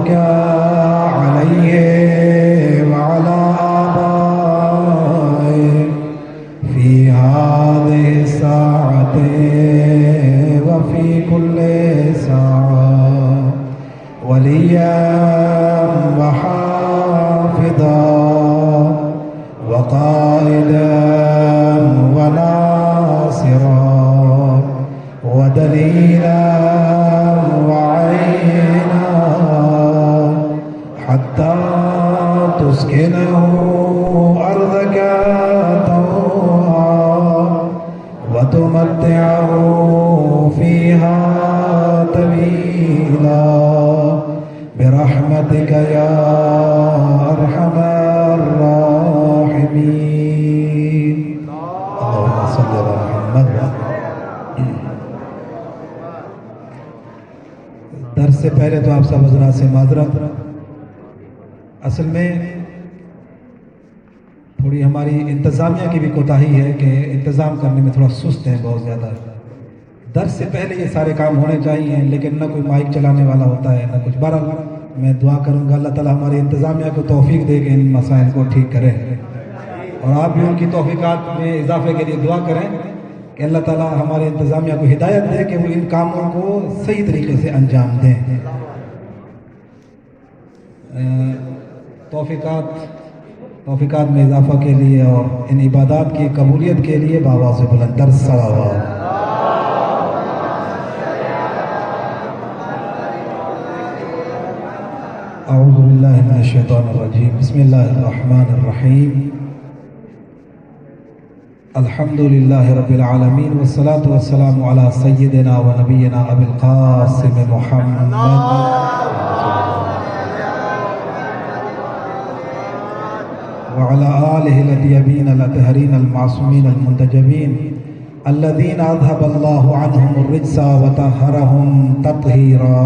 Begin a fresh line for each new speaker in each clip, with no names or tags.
وبارك عليه وعلى آبائه في هذه الساعة وفي كل ساعة وليا وحافظا وقائدا وناصرا ودليلا وعينا حتى تسكنه أرضك طوعا وتمتعه فيها طويلا برحمتك يا أرحم الراحمين. اللهم صل على محمد. درس سے پہلے تو آپ سب حضرات سے معذرت، اصل میں تھوڑی ہماری انتظامیہ کی بھی کوتاہی ہے کہ انتظام کرنے میں تھوڑا سست ہے بہت زیادہ. درس سے پہلے یہ سارے کام ہونے چاہیے لیکن نہ کوئی مائک چلانے والا ہوتا ہے نہ کچھ. بہرحال میں دعا کروں گا اللہ تعالیٰ ہماری انتظامیہ کو توفیق دے کہ ان مسائل کو ٹھیک کرے، اور آپ بھی ان کی توفیقات میں اضافے کے لیے دعا کریں کہ اللہ تعالیٰ ہمارے انتظامیہ کو ہدایت دے کہ وہ ان کاموں کو صحیح طریقے سے انجام دیں. توفیقات میں اضافہ کے لیے اور ان عبادات کی قبولیت کے لیے بآواز بلند در صلوات. اعوذ باللہ من الشیطان الرجیم. بسم اللہ الرحمن الرحیم. الحمد للہ رب العالمین والصلاة والسلام علی سیدنا و نبینا ابی القاسم محمد وعلى آله الطيبين الأطهرين المعصومين المنتجبين الذين أذهب الله عنهم الرجس وطهرهم تطهيرا.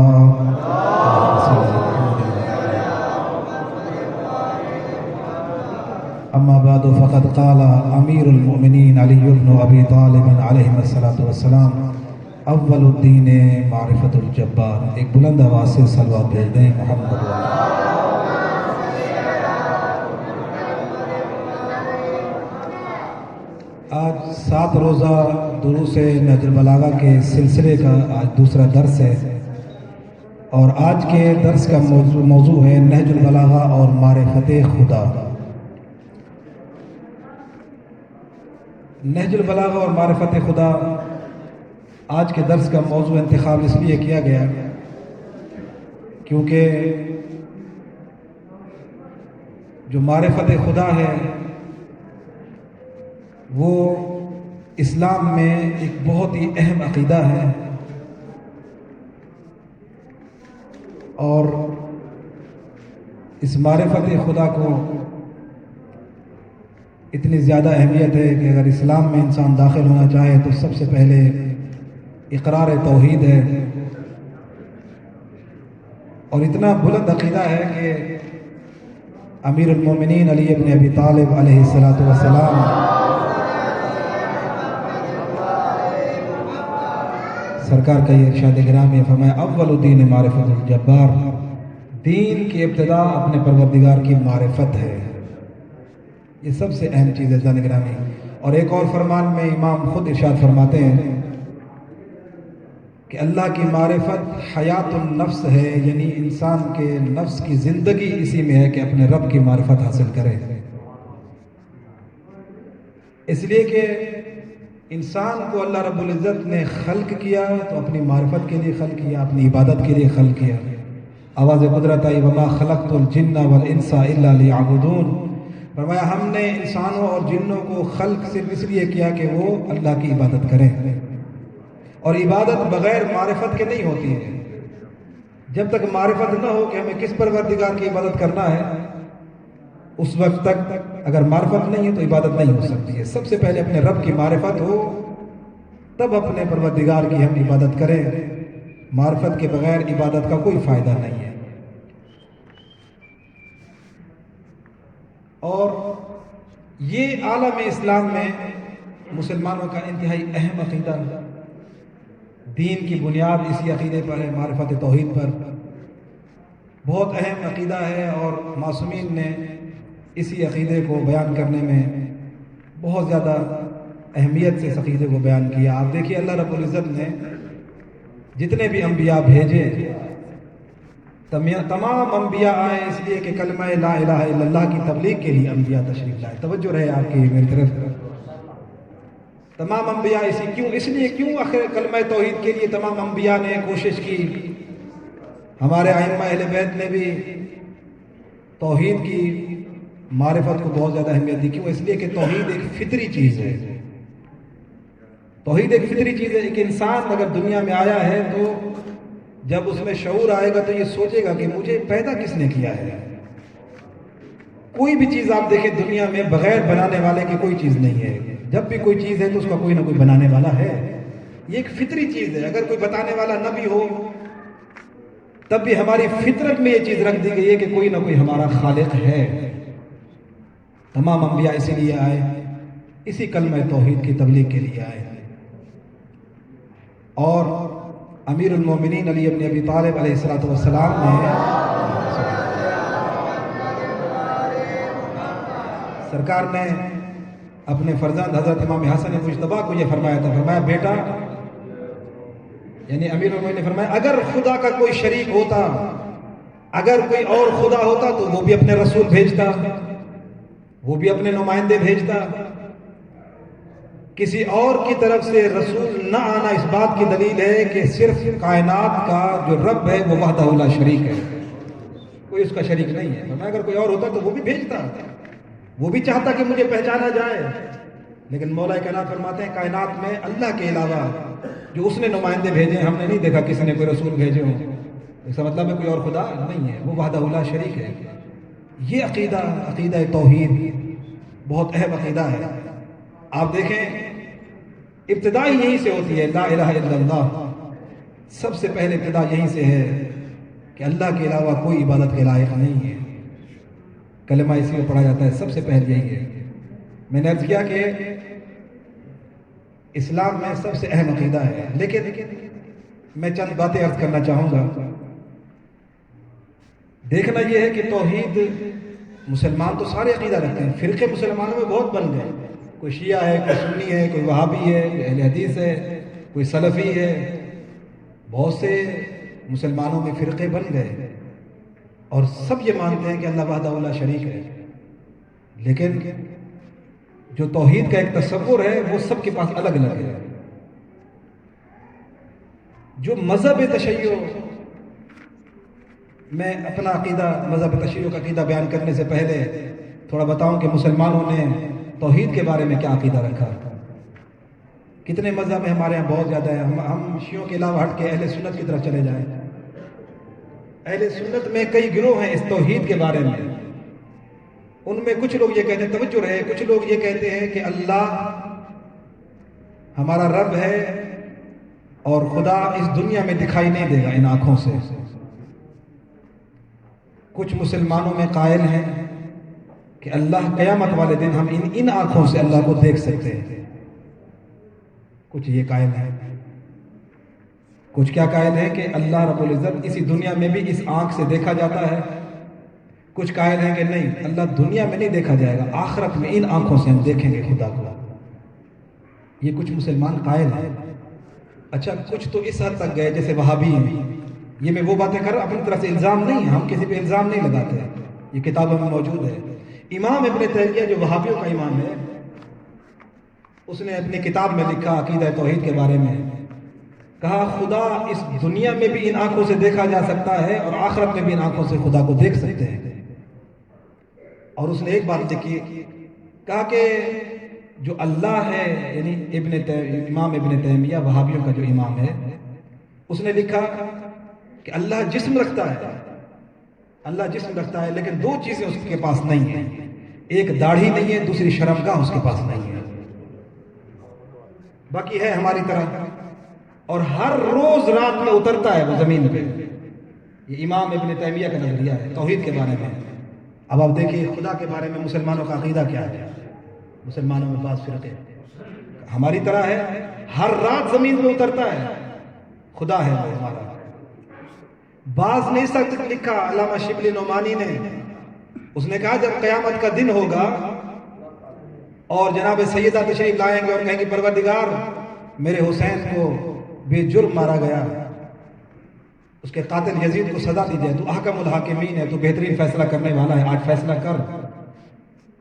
أما بعد فقد قال أمير المؤمنين علي بن أبي طالب عليه الصلاة والسلام اول الدین معرفت الجبار. ایک بلند آواز سے صلوات بھیج دیں محمد. آج 7 روزہ دروس نہج البلاغہ کے سلسلے کا آج دوسرا درس ہے، اور آج کے درس کا موضوع ہے نہج البلاغہ اور معرفت خدا. نہج البلاغہ اور معرفت خدا آج کے درس کا موضوع انتخاب اس لیے کیا گیا کیونکہ جو معرفت خدا ہے وہ اسلام میں ایک بہت ہی اہم عقیدہ ہے، اور اس معرفت خدا کو اتنی زیادہ اہمیت ہے کہ اگر اسلام میں انسان داخل ہونا چاہے تو سب سے پہلے اقرار توحید ہے، اور اتنا بلند عقیدہ ہے کہ امیر المومنین علی بن ابی طالب علیہ السلام سرکار کا یہ ارشاد گرامی فرمایا اول الدین معرفت الجبار. دین کی ابتدا اپنے پروردگار کی معرفت ہے. یہ سب سے اہم چیز ہے زن گرامی. اور ایک اور فرمان میں امام خود ارشاد فرماتے ہیں کہ اللہ کی معرفت حیات النفس ہے، یعنی انسان کے نفس کی زندگی اسی میں ہے کہ اپنے رب کی معرفت حاصل کرے. اس لیے کہ انسان کو اللہ رب العزت نے خلق کیا تو اپنی معرفت کے لیے خلق کیا، اپنی عبادت کے لیے خلق کیا. آواز قدرت آئی وما خلقت الجن والانس الا لیعبدون. فرمایا ہم نے انسانوں اور جنوں کو خلق صرف اس لیے کیا کہ وہ اللہ کی عبادت کریں، اور عبادت بغیر معرفت کے نہیں ہوتی ہے. جب تک معرفت نہ ہو کہ ہمیں کس پروردگار کی عبادت کرنا ہے، اس وقت تک اگر معرفت نہیں ہے تو عبادت نہیں ہو سکتی ہے. سب سے پہلے اپنے رب کی معرفت ہو تب اپنے پروردگار کی ہم عبادت کریں. معرفت کے بغیر عبادت کا کوئی فائدہ نہیں ہے. اور یہ عالم اسلام میں مسلمانوں کا انتہائی اہم عقیدہ، دین کی بنیاد اسی عقیدے پر ہے، معرفت توحید پر. بہت اہم عقیدہ ہے اور معصومین نے اسی عقیدے کو بیان کرنے میں بہت زیادہ اہمیت سے اس عقیدے کو بیان کیا۔ آپ دیکھیے اللہ رب العزت نے جتنے بھی انبیاء بھیجے تمام انبیاء آئے اس لیے کہ کلمہ لا الہ الا اللہ کی تبلیغ کے لیے انبیاء تشریف لائے۔ توجہ رہے آپ کی میری طرف۔ تمام انبیاء اس لیے کیوں آخر کلمہ توحید کے لیے تمام انبیاء نے کوشش کی؟ ہمارے ائمہ اہل بیت نے بھی توحید کی معرفت کو بہت زیادہ اہمیت دی۔ کیوں؟ اس لیے کہ توحید ایک فطری چیز ہے۔ توحید ایک فطری چیز ہے۔ ایک انسان اگر دنیا میں آیا ہے تو جب اس میں شعور آئے گا تو یہ سوچے گا کہ مجھے پیدا کس نے کیا ہے۔ کوئی بھی چیز آپ دیکھیں دنیا میں بغیر بنانے والے کی کوئی چیز نہیں ہے۔ جب بھی کوئی چیز ہے تو اس کا کوئی نہ کوئی بنانے والا ہے۔ یہ ایک فطری چیز ہے۔ اگر کوئی بتانے والا نہ بھی ہو تب بھی ہماری فطرت میں یہ چیز رکھ دی گئی ہے کہ کوئی نہ کوئی ہمارا خالق ہے۔ تمام انبیاء اسی لیے آئے، اسی کلمہ توحید کی تبلیغ کے لیے آئے۔ اور امیر المومنین علی بن ابی طالب علیہ السلام نے سرکار نے اپنے فرزند حضرت امام حسن مجتبیٰ کو یہ فرمایا تھا، فرمایا بیٹا، یعنی امیر المومنین نے فرمایا اگر خدا کا کوئی شریک ہوتا، اگر کوئی اور خدا ہوتا تو وہ بھی اپنے رسول بھیجتا، وہ بھی اپنے نمائندے بھیجتا۔ کسی اور کی طرف سے رسول نہ آنا اس بات کی دلیل ہے کہ صرف کائنات کا جو رب ہے وہ وحدہ لا شریک ہے، کوئی اس کا شریک نہیں ہے۔ فرمایا اگر کوئی اور ہوتا تو وہ بھی بھیجتا، وہ بھی چاہتا کہ مجھے پہچانا جائے، لیکن مولا کائنات فرماتے ہیں کائنات میں اللہ کے علاوہ جو اس نے نمائندے بھیجے ہم نے نہیں دیکھا کسی نے کوئی رسول بھیجے ہوں۔ اس کا مطلب ہے کوئی اور خدا نہیں ہے، وہ وحدہ لا شریک ہے۔ یہ عقیدہ توحید بہت اہم عقیدہ ہے۔ آپ دیکھیں ابتدا ہی یہیں سے ہوتی ہے، لا الہ الا اللہ۔ سب سے پہلے ابتدا یہیں سے ہے کہ اللہ کے علاوہ کوئی عبادت کے لائق نہیں ہے۔ کلمہ اسی میں پڑھا جاتا ہے، سب سے پہلے یہی ہے۔ میں نے عرض کیا کہ اسلام میں سب سے اہم عقیدہ ہے، لیکن میں چند باتیں عرض کرنا چاہوں گا۔ دیکھنا یہ ہے کہ توحید مسلمان تو سارے عقیدہ رکھتے ہیں، فرقے مسلمانوں میں بہت بن گئے، کوئی شیعہ ہے، کوئی سنی ہے، کوئی وہابی ہے، کوئی اہل حدیث ہے، کوئی سلفی ہے، بہت سے مسلمانوں میں فرقے بن گئے اور سب یہ مانتے ہیں کہ اللہ وحدہ لا شریک ہے، لیکن جو توحید کا ایک تصور ہے وہ سب کے پاس الگ الگ ہے۔ جو مذہب تشیع، میں اپنا عقیدہ مذہب تشیع کا عقیدہ بیان کرنے سے پہلے تھوڑا بتاؤں کہ مسلمانوں نے توحید کے بارے میں کیا عقیدہ رکھا۔ کتنے مذہب ہیں ہمارے یہاں، بہت زیادہ ہیں۔ ہم شیعوں کے علاوہ ہٹ کے اہل سنت کی طرف چلے جائیں، اہل سنت میں کئی گروہ ہیں اس توحید کے بارے میں۔ ان میں کچھ لوگ یہ کہتے ہیں، توجہ رہے، کچھ لوگ یہ کہتے ہیں کہ اللہ ہمارا رب ہے اور خدا اس دنیا میں دکھائی نہیں دے گا ان آنکھوں سے۔ کچھ مسلمانوں میں قائل ہیں کہ اللہ قیامت والے دن ہم ان آنکھوں سے اللہ کو دیکھ سکتے ہیں۔ کچھ یہ قائل ہیں، کچھ کیا قائل ہیں کہ اللہ رب العزت اسی دنیا میں بھی اس آنکھ سے دیکھا جاتا ہے۔ کچھ قائل ہیں کہ نہیں، اللہ دنیا میں نہیں دیکھا جائے گا، آخرت میں ان آنکھوں سے ہم دیکھیں گے خدا کو۔ یہ کچھ مسلمان قائل ہیں۔ اچھا، کچھ تو اس حد تک گئے جیسے وہابی ہیں۔ یہ میں وہ باتیں کر رہا ہوں، اپنی طرف سے الزام نہیں ہے، ہم کسی پہ الزام نہیں لگاتے، یہ کتابوں میں موجود ہے۔ امام ابن تیمیہ جو وہابیوں کا امام ہے، اس نے اپنی کتاب میں لکھا عقیدہ توحید کے بارے میں، کہا خدا اس دنیا میں بھی ان آنکھوں سے دیکھا جا سکتا ہے اور آخرت میں بھی ان آنکھوں سے خدا کو دیکھ سکتے ہیں۔ اور اس نے ایک بات لکھی، کہا کہ جو اللہ ہے، یعنی امام ابن تیمیہ وہابیوں کا جو امام ہے، اس نے لکھا کہ اللہ جسم رکھتا ہے، اللہ جسم رکھتا ہے، لیکن دو چیزیں اس کے پاس نہیں ہیں، ایک داڑھی نہیں ہے، دوسری شرمگاہ اس کے پاس نہیں ہے، باقی ہے ہماری طرح، اور ہر روز رات میں اترتا ہے وہ زمین پہ۔ یہ امام ابن تیمیہ کا نظریہ ہے توحید کے بارے میں۔ اب آپ دیکھیے خدا کے بارے میں مسلمانوں کا عقیدہ کیا ہے۔ مسلمانوں میں بعض فرقے ہماری طرح ہے، ہر رات زمین میں اترتا ہے، خدا ہے وہ ہمارا۔ بعض نے اس وقت لکھا علامہ شبلی نعمانی نے، اس نے کہا جب قیامت کا دن ہوگا اور جناب سیدہ تشریف لائیں گے اور کہیں گے پروردگار میرے حسین کو بے جرم مارا گیا، اس کے قاتل یزید کو سزا دی جائے، تو احکم الحاکمین ہے، تو بہترین فیصلہ کرنے والا ہے، آج فیصلہ کر۔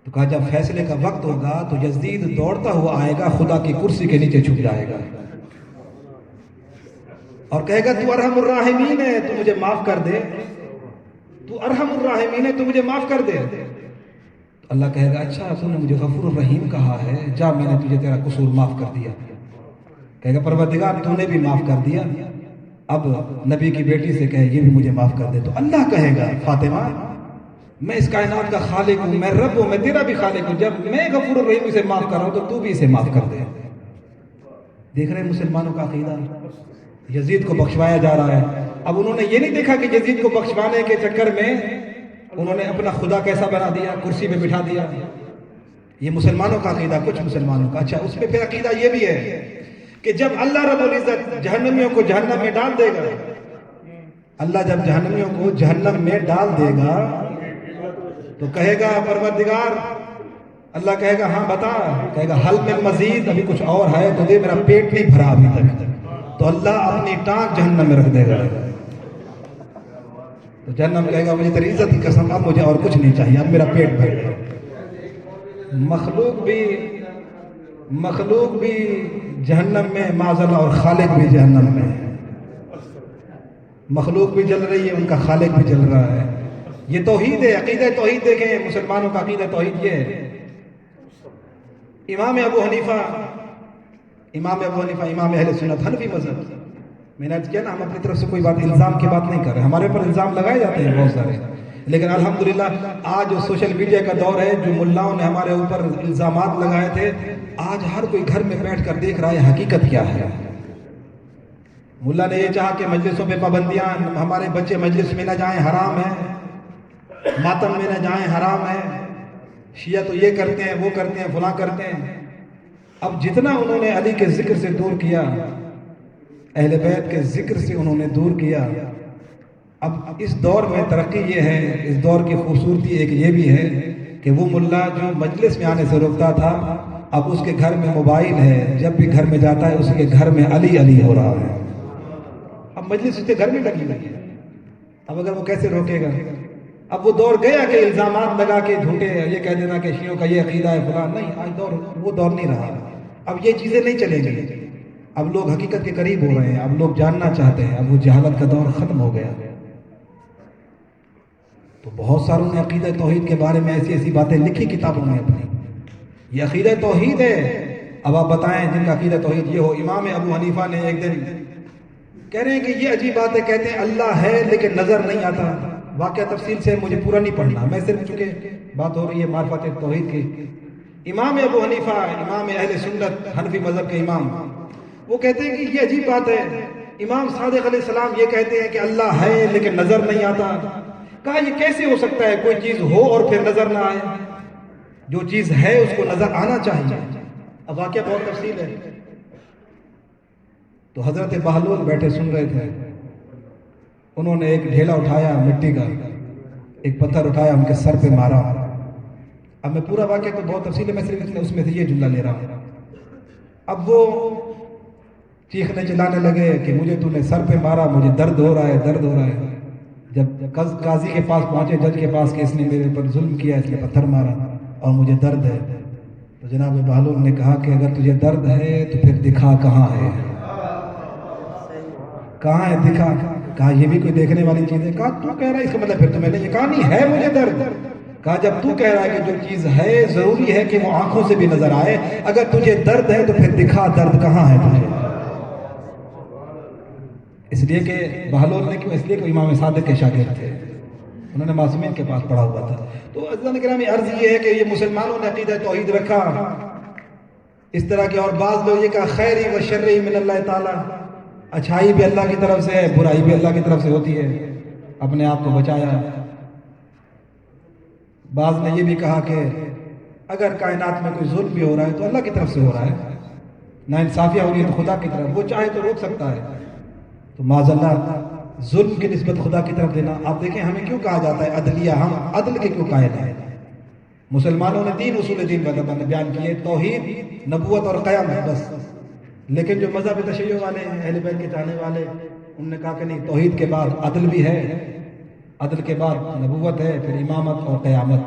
تو کہا جب فیصلے کا وقت ہوگا تو یزید دوڑتا ہوا آئے گا، خدا کی کرسی کے نیچے چھپ جائے گا اور کہے گا تو ارحم الراحمین ہے، تو مجھے معاف کر دے، تو ارحم الراحمین ہے، تو مجھے معاف کر دے۔ تو اللہ کہے گا اچھا تو نے مجھے غفور الرحیم کہا ہے، جا میں نے تجھے تیرا قصور معاف کر دیا۔ کہے گا پروردگار تو نے بھی معاف کر دیا، اب نبی کی بیٹی سے کہے یہ بھی مجھے معاف کر دے۔ تو اللہ کہے گا فاطمہ میں اس کائنات کا خالق ہوں، میں رب ہوں، میں تیرا بھی خالق ہوں، جب میں غفور الرحیم اسے معاف کر رہا ہوں تو تو بھی اسے معاف کر دے۔ دیکھ رہے ہیں مسلمانوں کا عقیدہ، یزید کو بخشوایا جا رہا ہے۔ اب انہوں نے یہ نہیں دیکھا کہ یزید کو بخشوانے کے چکر میں انہوں نے اپنا خدا کیسا بنا دیا، کرسی پہ بٹھا دیا۔ یہ مسلمانوں کا عقیدہ، کچھ مسلمانوں کا۔ اچھا اس پہ پھر عقیدہ یہ بھی ہے کہ جب اللہ رب العزت جہنمیوں کو جہنم میں ڈال دے گا، اللہ جب جہنمیوں کو جہنم میں ڈال دے گا تو کہے گا پروردگار، اللہ کہے گا ہاں بتا، کہے گا حل میں مزید، ابھی کچھ اور ہے تو دے، میرا پیٹ نہیں بھرا ابھی تک۔ تو اللہ اپنی ٹانگ جہنم میں رکھ دے گا، تو جہنم کہے گا مجھے تیری عزت کی قسم اب مجھے اور کچھ نہیں چاہیے، اب میرا پیٹ بھر گیا۔ مخلوق بھی جہنم میں معاذاللہ اور خالق بھی جہنم میں۔ مخلوق بھی جل رہی ہے، ان کا خالق بھی جل رہا ہے۔ یہ توحید ہے، عقیدہ توحید۔ دیکھیں مسلمانوں کا عقیدہ توحید یہ ہے۔ امام ابو حنیفہ امام اہل سنت حنفی مذہب، میں نے کیا نا ہم اپنی طرف سے کوئی بات الزام کی بات نہیں کر رہے، ہمارے اوپر الزام لگائے جاتے ہیں بہت سارے، لیکن الحمدللہ آج جو سوشل میڈیا کا دور ہے، جو ملاؤں نے ہمارے اوپر الزامات لگائے تھے، آج ہر کوئی گھر میں بیٹھ کر دیکھ رہا ہے حقیقت کیا ہے۔ ملا نے یہ چاہا کہ مجلسوں پہ پابندیاں، ہمارے بچے مجلس میں نہ جائیں حرام ہے، ماتم میں نہ جائیں حرام ہے، شیعہ تو یہ کرتے ہیں وہ کرتے ہیں فلاں کرتے ہیں۔ اب جتنا انہوں نے علی کے ذکر سے دور کیا، اہل بیت کے ذکر سے انہوں نے دور کیا، اب اس دور میں ترقی یہ ہے، اس دور کی خوبصورتی ایک یہ بھی ہے کہ وہ ملا جو مجلس میں آنے سے روکتا تھا، اب اس کے گھر میں موبائل ہے، جب بھی گھر میں جاتا ہے اس کے گھر میں علی علی ہو رہا ہے۔ اب مجلس اس کے گھر میں لگی ہے، اب اگر وہ کیسے روکے گا؟ اب وہ دور گیا کہ الزامات لگا کے جھوٹے یہ کہہ دینا کہ شیعوں کا یہ عقیدہ ہے فلاں، نہیں، آج وہ دور نہیں رہا۔ اب یہ چیزیں نہیں چلیں گی، اب لوگ حقیقت کے قریب ہو رہے ہیں، اب لوگ جاننا چاہتے ہیں، اب وہ جہالت کا دور ختم ہو گیا۔ تو بہت ساروں نے عقیدہ توحید کے بارے میں ایسی ایسی باتیں لکھی کتابوں میں اپنی، یہ عقیدہ توحید ہے۔ اب آپ بتائیں جن کا عقیدہ توحید یہ ہو۔ امام ابو حنیفہ نے ایک دن کہہ رہے ہیں کہ یہ عجیب بات ہے، کہتے ہیں اللہ ہے لیکن نظر نہیں آتا۔ واقعہ تفصیل سے مجھے پورا نہیں پڑھنا، میں صرف چونکہ بات ہو رہی ہے معرفت توحید کی۔ امام ابو حنیفہ امام اہل سنت حنفی مذہب کے امام، وہ کہتے ہیں کہ یہ عجیب بات ہے، امام صادق علیہ السلام یہ کہتے ہیں کہ اللہ ہے لیکن نظر نہیں آتا۔ کہا یہ کیسے ہو سکتا ہے، کوئی چیز ہو اور پھر نظر نہ آئے؟ جو چیز ہے اس کو نظر آنا چاہیے۔ اب واقعہ بہت تفصیل ہے۔ تو حضرت بہلول بیٹھے سن رہے تھے، انہوں نے ایک ڈھیلا اٹھایا مٹی کا، ایک پتھر اٹھایا ان کے سر پہ مارا۔ اب میں پورا واقعہ تو بہت تفصیل ہے، میں صرف اس میں سے یہ جملہ لے رہا ہوں۔ اب وہ چیخنے چلانے لگے کہ مجھے تو نے سر پہ مارا، مجھے درد ہو رہا ہے، درد ہو رہا ہے۔ جب قاضی کے پاس پہنچے، جج کے پاس کہ اس نے میرے پر ظلم کیا، اس نے پتھر مارا اور مجھے درد ہے، تو جناب بہلول نے کہا کہ اگر تجھے درد ہے تو پھر دکھا کہاں ہے، کہاں ہے دکھا۔ کہا یہ بھی کوئی دیکھنے والی چیز ہے؟ کہا تو کہہ رہا ہے اس کا مطلب پھر تو میں نے یہ کہا نہیں ہے مجھے درد۔ کہا جب تو کہہ رہا ہے کہ جو چیز ہے ضروری ہے کہ وہ آنکھوں سے بھی نظر آئے، اگر تجھے درد ہے تو پھر دکھا درد کہاں ہے تجھے۔ اس لیے کہ بہلول نے کیوں؟ اس لیے کہ امام صادق کے شاگرد تھے، انہوں نے معصومین کے پاس پڑھا ہوا تھا۔ تو عزیزان گرامی عرض یہ ہے کہ یہ مسلمانوں نے عقیدہ توحید رکھا اس طرح کے، اور بعض لوگ یہ کہا خیری و شرری من اللہ تعالیٰ، اچھائی بھی اللہ کی طرف سے ہے، برائی بھی اللہ کی طرف سے ہوتی ہے، اپنے آپ کو بچایا۔ بعض نے یہ بھی کہا کہ اگر کائنات میں کوئی ظلم بھی ہو رہا ہے تو اللہ کی طرف سے ہو رہا ہے، نا انصافیہ ہو رہی ہے تو خدا کی طرف، وہ چاہے تو روک سکتا ہے۔ تو معاذ اللہ ظلم کی نسبت خدا کی طرف دینا. آپ دیکھیں ہمیں کیوں کہا جاتا ہے عدلیہ, ہم عدل کے کیوں قائل ہیں؟ مسلمانوں نے 3 اصول دین بیان کیے, توحید, نبوت اور قیامت, بس. لیکن جو مذہب تشیع والے ہیں, اہل بیت کے چاہنے والے, انہوں نے کہا کہ نہیں, توحید کے بعد عدل بھی ہے, عدل کے بعد نبوت ہے, پھر امامت اور قیامت.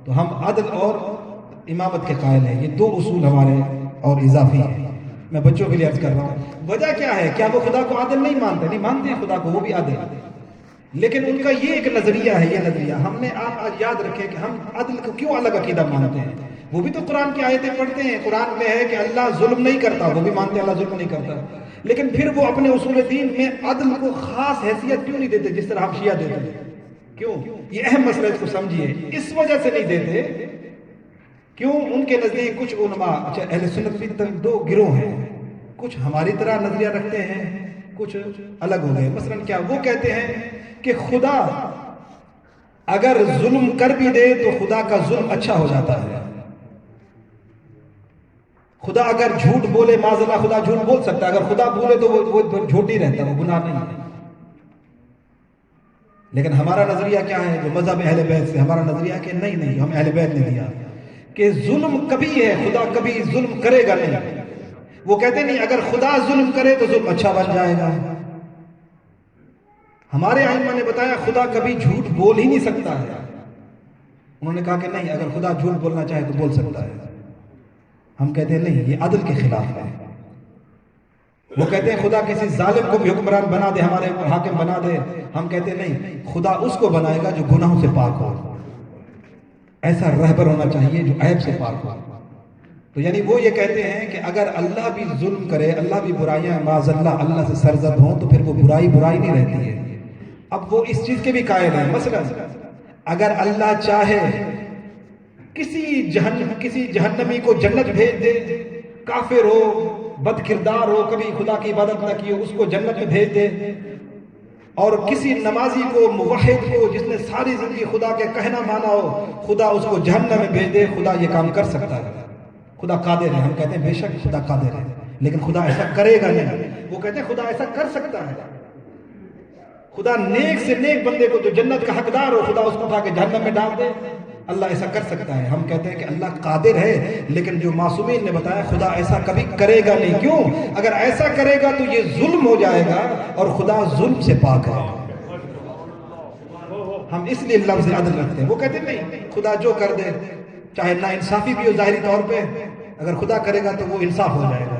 تو ہم عدل اور امامت کے قائل ہیں. یہ 2 اصول ہمارے اور اضافی ہیں. میں بچوں کے لیے عرض کر رہا ہوں, وجہ کیا ہے؟ کیا وہ خدا کو عادل نہیں مانتے؟ نہیں مانتے ہیں خدا کو, وہ بھی عادل, لیکن ان کا یہ ایک نظریہ ہے. یہ نظریہ ہم نے, آپ آج یاد رکھیں کہ ہم عدل کو کیوں الگ عقیدہ مانتے ہیں. وہ بھی تو قرآن کی آیتیں پڑھتے ہیں, قرآن میں ہے کہ اللہ ظلم نہیں کرتا, وہ بھی مانتے ہیں اللہ ظلم نہیں کرتا, لیکن پھر وہ اپنے اصول دین میں عدل کو خاص حیثیت کیوں نہیں دیتے جس طرح ہم شیعہ دیتے ہیں؟ کیوں؟ یہ اہم مسئلہ, اس کو سمجھیے. اس وجہ سے نہیں دیتے کیوں؟ ان کے نزدیک کچھ علماء, اچھا اہل سنت بھی 2 گروہ ہیں, کچھ ہماری طرح نظریہ رکھتے ہیں, کچھ الگ ہو گئے. مثلا کیا وہ کہتے ہیں کہ خدا اگر ظلم کر بھی دے تو خدا کا ظلم اچھا ہو جاتا ہے. خدا اگر جھوٹ بولے, معاذ اللہ خدا جھوٹ بول سکتا ہے, اگر خدا بولے تو وہ جھوٹ ہی رہتا ہے, وہ گناہ نہیں ہے. لیکن ہمارا نظریہ کیا ہے جو مذہب اہل بیت سے؟ ہمارا نظریہ کہ نہیں, ہم اہل بیت نے دیا کہ ظلم کبھی ہے, خدا کبھی ظلم کرے گا نہیں. وہ کہتے نہیں اگر خدا ظلم کرے تو ظلم اچھا بن جائے گا. ہمارے ائمہ نے بتایا خدا کبھی جھوٹ بول ہی نہیں سکتا ہے. انہوں نے کہا کہ نہیں, اگر خدا جھوٹ بولنا چاہے تو بول سکتا ہے. ہم کہتے ہیں نہیں, یہ عدل کے خلاف ہے. وہ کہتے ہیں خدا کسی ظالم کو بھی حکمران بنا دے, ہمارے اوپر حاکم بنا دے. ہم کہتے ہیں نہیں, خدا اس کو بنائے گا جو گناہوں سے پاک ہو. ایسا رہبر ہونا چاہیے جو عیب سے پاک ہو. تو یعنی وہ یہ کہتے ہیں کہ اگر اللہ بھی ظلم کرے, اللہ بھی برائیاں معاذ اللہ سے سرزد ہوں, تو پھر وہ برائی نہیں رہتی ہے. اب وہ اس چیز کے بھی قائل ہیں. مثلا اگر اللہ چاہے کسی جہنمی کو جنت بھیج دے, کافر ہو, بد کردار ہو, کبھی خدا کی عبادت نہ کی ہو, اس کو جنت میں بھیج دے, اور کسی نمازی کو, موحد کو, جس نے ساری زندگی خدا کے کہنا مانا ہو, خدا اس کو جہنم میں بھیج دے. خدا یہ کام کر سکتا ہے, خدا قادر ہے. ہم کہتے ہیں بے شک خدا قادر ہے, لیکن خدا ایسا کرے گا نہیں. وہ کہتے ہیں خدا ایسا کر سکتا ہے. خدا نیک سے نیک بندے کو جو جنت کا حقدار ہو, خدا اس کو اٹھا کے جہنم میں ڈال دے. اللہ ایسا کر سکتا ہے. ہم کہتے ہیں کہ اللہ قادر ہے, لیکن جو معصومین نے بتایا خدا ایسا کبھی کرے گا نہیں. کیوں؟ اگر ایسا کرے گا تو یہ ظلم ہو جائے گا, اور خدا ظلم سے پاک ہے. ہم اس لیے لفظ عدل رکھتے ہیں. وہ کہتے ہیں نہیں, خدا جو کر دے, چاہے نا انصافی بھی ہو ظاہری طور پہ, اگر خدا کرے گا تو وہ انصاف ہو جائے گا,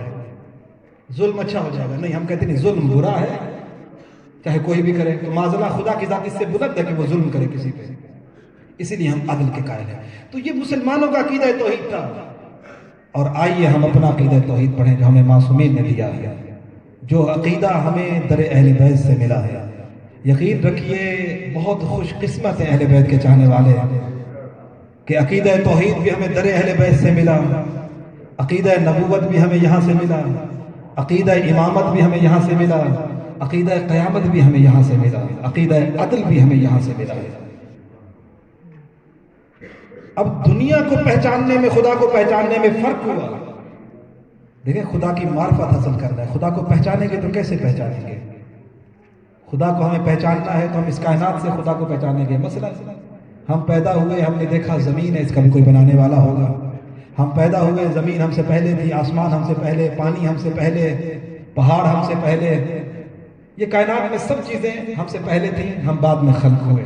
ظلم اچھا ہو جائے گا. نہیں, ہم کہتے نہیں, ظلم برا ہے, چاہے کوئی بھی کرے. تو معاذ اللہ خدا کی ذات اس سے بلند ہے کہ وہ ظلم کرے کسی پہ, اسی لیے ہم عدل کے قائل ہیں. تو یہ مسلمانوں کا عقیدہ توحید تھا. اور آئیے ہم اپنا عقیدہ توحید پڑھیں جو ہمیں معصومین نے دیا ہے, جو عقیدہ ہمیں در اہل بیت سے ملا ہے. یقین رکھیے بہت خوش قسمت ہیں اہل بیت کے چاہنے والے کہ عقیدہ توحید بھی ہمیں در اہل بیت سے ملا, عقیدہ نبوت بھی ہمیں یہاں سے ملا, عقیدہ امامت بھی ہمیں یہاں سے ملا, عقیدہ قیامت بھی ہمیں یہاں سے ملا, عقیدہ عدل بھی ہمیں یہاں سے ملا ہے. اب دنیا کو پہچاننے میں, خدا کو پہچاننے میں فرق ہوا. دیکھیں خدا کی معرفت حاصل کرنا ہے. خدا کو پہچانیں گے تو کیسے پہچانیں گے؟ خدا کو ہمیں پہچاننا ہے تو ہم اس کائنات سے خدا کو پہچانیں گے. مثلا ہم پیدا ہوئے, ہم نے دیکھا زمین ہے, اس کا بھی کوئی بنانے والا ہوگا. ہم پیدا ہوئے, زمین ہم سے پہلے تھی, آسمان ہم سے پہلے, پانی ہم سے پہلے, پہاڑ ہم سے پہلے. یہ کائنات میں سب چیزیں ہم سے پہلے تھیں, ہم بعد میں خلق ہوئے.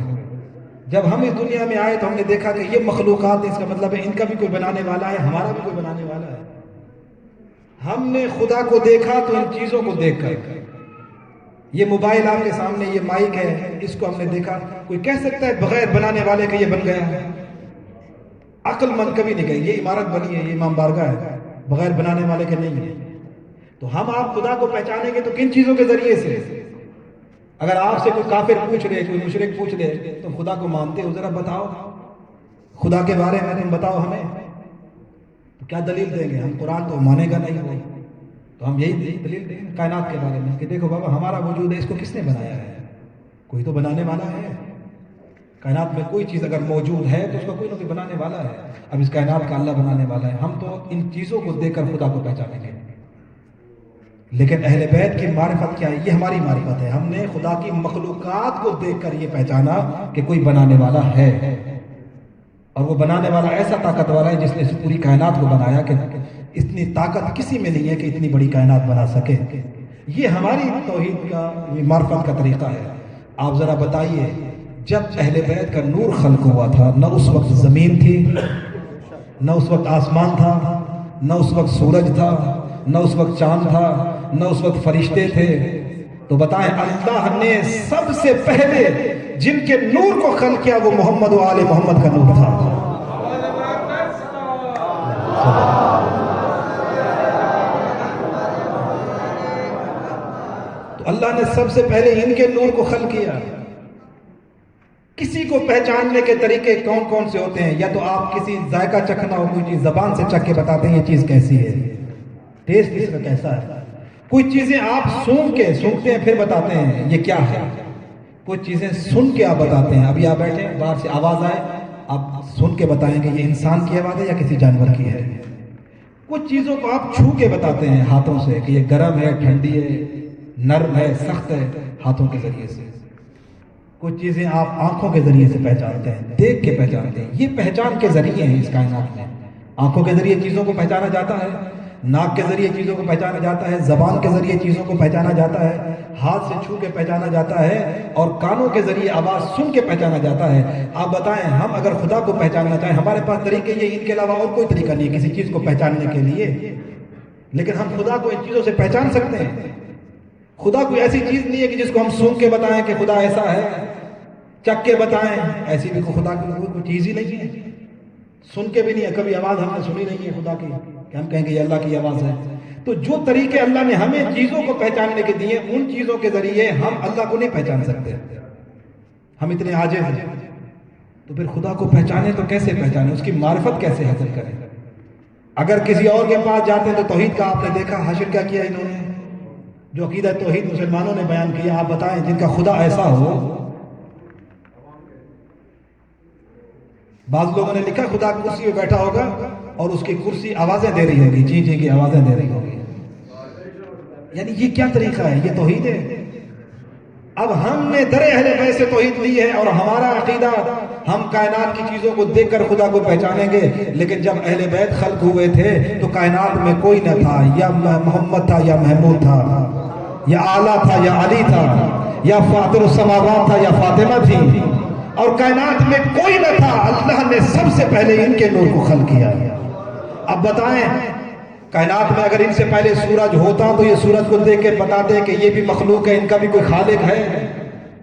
جب ہم اس دنیا میں آئے تو ہم نے دیکھا کہ یہ مخلوقات, اس کا مطلب ہے ان کا بھی کوئی بنانے والا ہے, ہمارا بھی کوئی بنانے والا ہے. ہم نے خدا کو دیکھا تو ان چیزوں کو دیکھ کر, یہ موبائل آپ کے سامنے, یہ مائک ہے, اس کو ہم نے دیکھا. کوئی کہہ سکتا ہے بغیر بنانے والے کہ یہ بن گیا ہے؟ عقل مند کبھی نہیں گئی. یہ عمارت بنی ہے, یہ امام بارگاہ ہے, بغیر بنانے والے کے نہیں ہے. تو ہم آپ خدا کو پہچانیں گے تو کن چیزوں کے ذریعے سے؟ اگر آپ سے کوئی کافر پوچھ لے, کوئی مشرک پوچھ لے, تم خدا کو مانتے ہو, ذرا بتاؤ خدا کے بارے میں, تم بتاؤ ہمیں, تو کیا دلیل دیں گے؟ ہم قرآن تو مانے گا نہیں وہ, تو ہم یہی دلیل دیں گے کائنات کے بارے میں کہ دیکھو بابا ہمارا وجود ہے, اس کو کس نے بنایا ہے؟ کوئی تو بنانے والا ہے. کائنات میں کوئی چیز اگر موجود ہے تو اس کا کوئی نہ کوئی بنانے والا ہے. اب اس کائنات کا اللہ بنانے والا ہے. ہم تو ان چیزوں کو دیکھ کر خدا کو پہچانیں گے. لیکن اہل بیت کی معرفت کیا ہے؟ یہ ہماری معرفت ہے. ہم نے خدا کی مخلوقات کو دیکھ کر یہ پہچانا کہ کوئی بنانے والا ہے، اور وہ بنانے والا ایسا طاقت والا ہے جس نے اس پوری کائنات کو بنایا کہ اتنی طاقت کسی میں نہیں ہے کہ اتنی بڑی کائنات بنا سکے. یہ ہماری توحید کا معرفت کا طریقہ ہے. آپ ذرا بتائیے، جب اہل بیت کا نور خلق ہوا تھا، نہ اس وقت زمین تھی، نہ اس وقت آسمان تھا، نہ اس وقت سورج تھا، نہ اس وقت چاند تھا، نہ اس وقت فرشتے تھے. تو بتائیں، اللہ نے سب سے پہلے جن کے نور کو خلق کیا وہ محمد و آل محمد کا نور تھا. تو اللہ نے سب سے پہلے ان کے نور کو خلق کیا. کسی کو پہچاننے کے طریقے کون کون سے ہوتے ہیں؟ یا تو آپ کسی ذائقہ چکھنا ہو، کوئی چیز زبان سے چکھ کے بتاتے ہیں یہ چیز کیسی ہے، ٹیسٹ اس کا کیسا ہے. کوئی چیزیں آپ سونگتے ہیں پھر بتاتے ہیں یہ کیا ہے. کوئی چیزیں سن کے آپ بتاتے ہیں. ابھی آپ بیٹھے ہیں، باہر سے آواز آئے، آپ سن کے بتائیں گے یہ انسان کی آواز ہے یا کسی جانور کی ہے. کچھ چیزوں کو آپ چھو کے بتاتے ہیں ہاتھوں سے کہ یہ گرم ہے، ٹھنڈی ہے، نرم ہے، سخت ہے، ہاتھوں کے ذریعے سے. کچھ چیزیں آپ آنکھوں کے ذریعے سے پہچانتے ہیں، دیکھ کے پہچانتے ہیں. یہ پہچان کے ذریعے ہیں اس کائنات میں. آنکھوں کے ذریعے چیزوں کو پہچانا جاتا ہے، ناک کے ذریعے چیزوں کو پہچانا جاتا ہے، زبان کے ذریعے چیزوں کو پہچانا جاتا ہے، ہاتھ سے چھو کے پہچانا جاتا ہے، اور کانوں کے ذریعے آواز سن کے پہچانا جاتا ہے. آپ بتائیں، ہم اگر خدا کو پہچاننا چاہیں، ہمارے پاس طریقے یہ، ان کے علاوہ اور کوئی طریقہ نہیں ہے کسی چیز کو پہچاننے کے لیے. لیکن ہم خدا کو ان چیزوں سے پہچان سکتے ہیں. خدا کوئی ایسی چیز نہیں ہے کہ جس کو ہم سن کے بتائیں کہ خدا ایسا ہے، چک کے بتائیں. ایسی بھی خدا کی کوئی چیز ہی نہیں ہے. سن کے بھی نہیں ہے، کبھی آواز ہم نے سنی نہیں ہے خدا کی کہ ہم کہیں گے یہ اللہ کی آواز ہے. تو جو طریقے اللہ نے ہمیں چیزوں کو پہچاننے کے دیے، ان چیزوں کے ذریعے ہم اللہ کو نہیں پہچان سکتے. ہم اتنے عاجز ہیں. تو پھر خدا کو پہچانے تو کیسے پہچانے؟ اس کی معرفت کیسے حاصل کریں؟ اگر کسی اور کے پاس جاتے ہیں تو توحید کا آپ نے دیکھا حاصل کیا کیا انہوں نے، جو عقیدہ توحید مسلمانوں نے بیان کیا. آپ بتائیں، جن کا خدا ایسا ہو. بعض لوگوں نے لکھا خدا کرسی پہ بیٹھا ہوگا اور اس کی کرسی آوازیں دے رہی ہوگی، جی جی کی آوازیں دے رہی ہوگی. یعنی یہ کیا طریقہ ہے؟ یہ توحید ہے؟ اب ہم نے در اہل بیت سے توحید لی ہے، اور ہمارا عقیدہ ہم کائنات کی چیزوں کو دیکھ کر خدا کو پہچانیں گے. لیکن جب اہل بیت خلق ہوئے تھے تو کائنات میں کوئی نہ تھا. یا محمد تھا یا محمود تھا، یا اعلیٰ تھا یا علی تھا، یا فاطر السماوات تھا یا فاطمہ تھی، اور کائنات میں کوئی نہ تھا. اللہ نے سب سے پہلے ان کے نور کو خلق کیا. اب بتائیں، کائنات میں اگر ان سے پہلے سورج ہوتا تو یہ سورج کو دیکھ کے بتاتے کہ یہ بھی مخلوق ہے، ان کا بھی کوئی خالق ہے.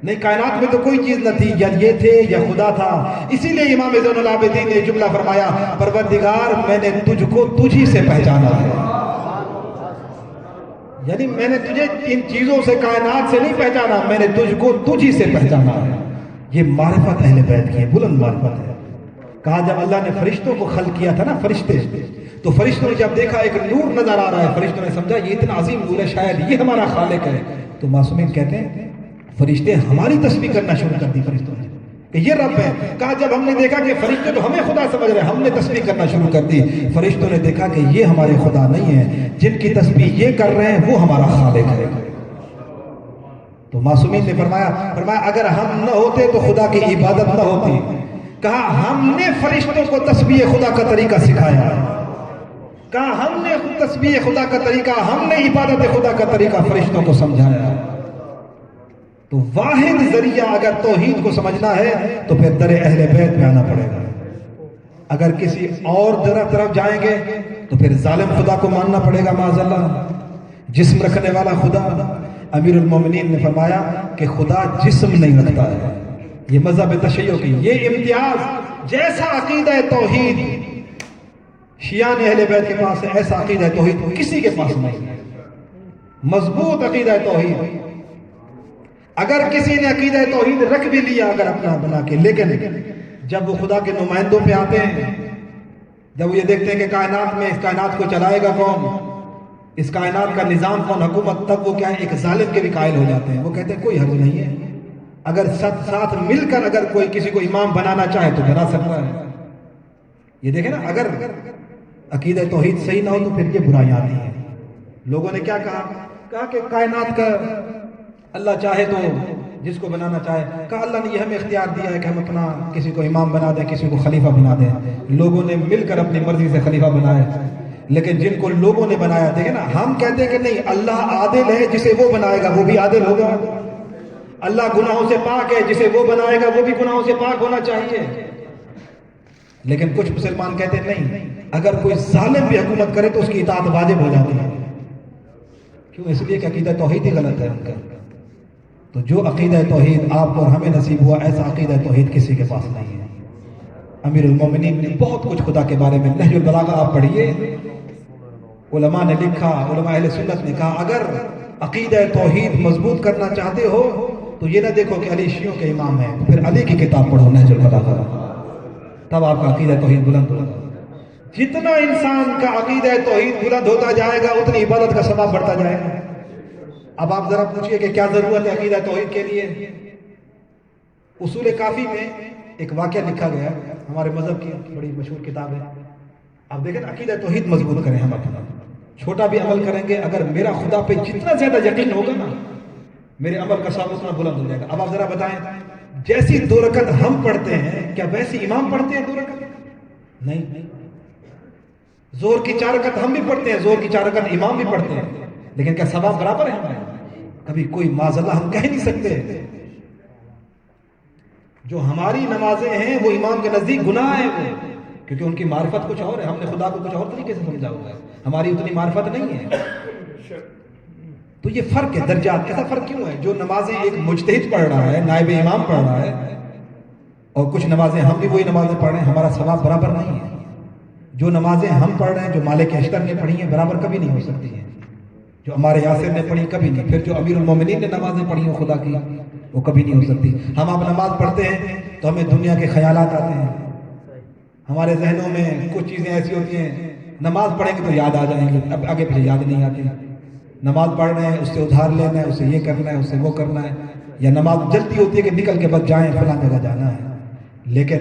نہیں، کائنات میں تو کوئی چیز نہ تھی، یا یہ تھے یا خدا تھا. اسی لیے امام زین العابدین نے جملہ فرمایا، پروردگار میں نے تجھ کو تجھی سے پہچانا ہے. یعنی میں نے تجھے ان چیزوں سے، کائنات سے نہیں پہچانا، میں نے تجھ کو تجھی سے پہچانا ہے. یہ معرفت اہل بیت کی ہے، بلند معرفت ہے. کہا جب اللہ نے فرشتوں کو خلق کیا تھا نا، فرشتے، تو فرشتوں نے جب دیکھا ایک نور نظر آ رہا ہے، فرشتوں نے سمجھا یہ اتنا عظیم نور ہے، شاید یہ ہمارا خالق ہے. تو معصومین کہتے ہیں فرشتے ہماری تسبیح کرنا شروع کر دی فرشتوں نے کہ یہ رب ہے. کہا جب ہم نے دیکھا کہ فرشتے تو ہمیں خدا سمجھ رہے ہیں، ہم نے تسبیح کرنا شروع کر دی. فرشتوں نے دیکھا کہ یہ ہمارے خدا نہیں ہے، جن کی تسبیح یہ کر رہے ہیں وہ ہمارا خالق ہے. تو معصومین نے فرمایا اگر ہم نہ ہوتے تو خدا کی عبادت نہ ہوتی. کہا ہم نے فرشتوں کو تسبیح خدا کا طریقہ سکھایا. کہا ہم نے تسبیح خدا کا طریقہ، ہم نے عبادت خدا کا طریقہ فرشتوں کو سمجھایا. تو واحد ذریعہ اگر توحید کو سمجھنا ہے تو پھر در اہل بیت میں آنا پڑے گا. اگر کسی اور طرف جائیں گے تو پھر ظالم خدا کو ماننا پڑے گا معاذ اللہ. جسم رکھنے والا خدا. امیر المومنین نے فرمایا کہ خدا جسم نہیں رکھتا ہے. یہ مذہب تشیع کی یہ امتیاز، جیسا عقیدہ توحید شیعان اہل بیت کے پاس ہے، ایسا عقیدہ توحید کسی کے پاس نہیں ہے. مضبوط عقیدہ توحید. اگر کسی نے عقیدہ توحید رکھ بھی لیا اگر اپنا بنا کے، لیکن جب وہ خدا کے نمائندوں پہ آتے ہیں، جب وہ یہ دیکھتے ہیں کہ کائنات میں اس کائنات کو چلائے گا کون، اس کائنات کا نظام کون، حکومت، تب وہ کیا ہے ایک ظالم کے بھی قائل ہو جاتے ہیں. وہ کہتے ہیں کوئی حرج نہیں ہے، اگر ساتھ مل کر اگر کوئی کسی کو امام بنانا چاہے تو بنا سکتا ہے. یہ دیکھیں نا، اگر عقیدہ توحید صحیح نہ ہو تو پھر یہ برائیاں آتی ہیں. لوگوں نے کیا کہا کہا کہ کائنات کا اللہ چاہے تو جس کو بنانا چاہے، کہا اللہ نے یہ ہمیں اختیار دیا ہے کہ ہم اپنا کسی کو امام بنا دیں، کسی کو خلیفہ بنا دیں۔ لوگوں نے مل کر اپنی مرضی سے خلیفہ بنائے، لیکن جن کو لوگوں نے بنایا، دیکھیں نا، ہم کہتے ہیں کہ نہیں، اللہ عادل ہے، جسے وہ بنائے گا وہ بھی عادل ہوگا۔ اللہ گناہوں سے پاک ہے، جسے وہ بنائے گا وہ بھی گناہوں سے پاک ہونا چاہیے۔ لیکن کچھ مسلمان کہتے ہیں نہیں، اگر کوئی ظالم بھی حکومت کرے تو اس کی اطاعت واجب ہو جاتی ہے۔ کیوں؟ اس لیے کہ عقیدہ توحید ہی غلط ہے ان کا۔ تو جو عقیدہ توحید آپ کو اور ہمیں نصیب ہوا، ایسا عقیدہ توحید کسی کے پاس نہیں ہے۔ امیر المومنین نے بہت کچھ خدا کے بارے میں، نہج البلاغہ آپ پڑھیے، علماء نے لکھا، علماء اہل سنت نے کہا اگر عقیدہ توحید مضبوط کرنا چاہتے ہو تو یہ نہ دیکھو کہ علی شیعوں کے امام ہیں، پھر علی کی کتاب پڑھو، نہج البلاغہ، تب آپ کا عقیدہ توحید بلند ہوگا۔ جتنا انسان کا عقیدہ توحید بلند ہوتا جائے گا اتنی عبادت کا ثواب بڑھتا جائے گا۔ اب آپ ذرا پوچھئے کہ کیا ضرورت ہے عقیدہ توحید کے لیے؟ اصول کافی میں ایک واقعہ لکھا گیا، ہمارے مذہب کی بڑی مشہور کتاب ہے۔ آپ دیکھیں عقیدہ توحید مضبوط کریں، ہم اپنا چھوٹا بھی عمل کریں گے، اگر میرا خدا پہ جتنا زیادہ یقین ہوگا نا، میرے عمل کا ثواب اتنا بلند ہو جائے گا۔ اب آپ ذرا بتائیں، جیسی 2 رکعت ہم پڑھتے ہیں کیا ویسی امام پڑھتے ہیں 2 رکعت؟ نہیں۔ زور کی 4 رکعت ہم بھی پڑھتے ہیں، زور کی 4 رکعت امام بھی پڑھتے ہیں، لیکن کیا ثواب برابر ہے ہمارے؟ کبھی کوئی معاذ اللہ ہم کہہ نہیں سکتے۔ جو ہماری نمازیں ہیں وہ امام کے نزدیک گناہ ہے، وہ کیونکہ ان کی معرفت کچھ اور ہے، ہم نے خدا کو کچھ اور طریقے سے سمجھا ہوا ہے، ہماری اتنی معرفت نہیں ہے۔ تو یہ فرق ہے درجات۔ ایسا فرق کیوں ہے؟ جو نمازیں ایک مجتہد پڑھ رہا ہے، نائب امام پڑھ رہا ہے، اور کچھ نمازیں ہم بھی وہی نمازیں پڑھ رہے ہیں، ہمارا ثواب برابر نہیں ہے۔ جو نمازیں ہم پڑھ رہے ہیں، جو مالک اشتر نے پڑھی ہیں، برابر کبھی نہیں ہو سکتی ہیں۔ جو ہمارے یاسر نے پڑھی کبھی نہیں، پھر جو امیر المومنین نے نمازیں پڑھی ہیں خدا کی، وہ کبھی نہیں ہو سکتی۔ ہم آپ نماز پڑھتے ہیں تو ہمیں دنیا کے خیالات آتے ہیں، ہمارے ذہنوں میں کچھ چیزیں ایسی ہوتی ہیں، نماز پڑھیں گے تو یاد آ جائیں گے، اب آگے پیچھے یاد نہیں آتی۔ نماز پڑھ رہے ہیں، اس سے ادھار لینا ہے، اس سے یہ کرنا ہے، اس سے وہ کرنا ہے، یا نماز جلدی ہوتی ہے کہ نکل کے بس جائیں فلاں جگہ جانا ہے۔ لیکن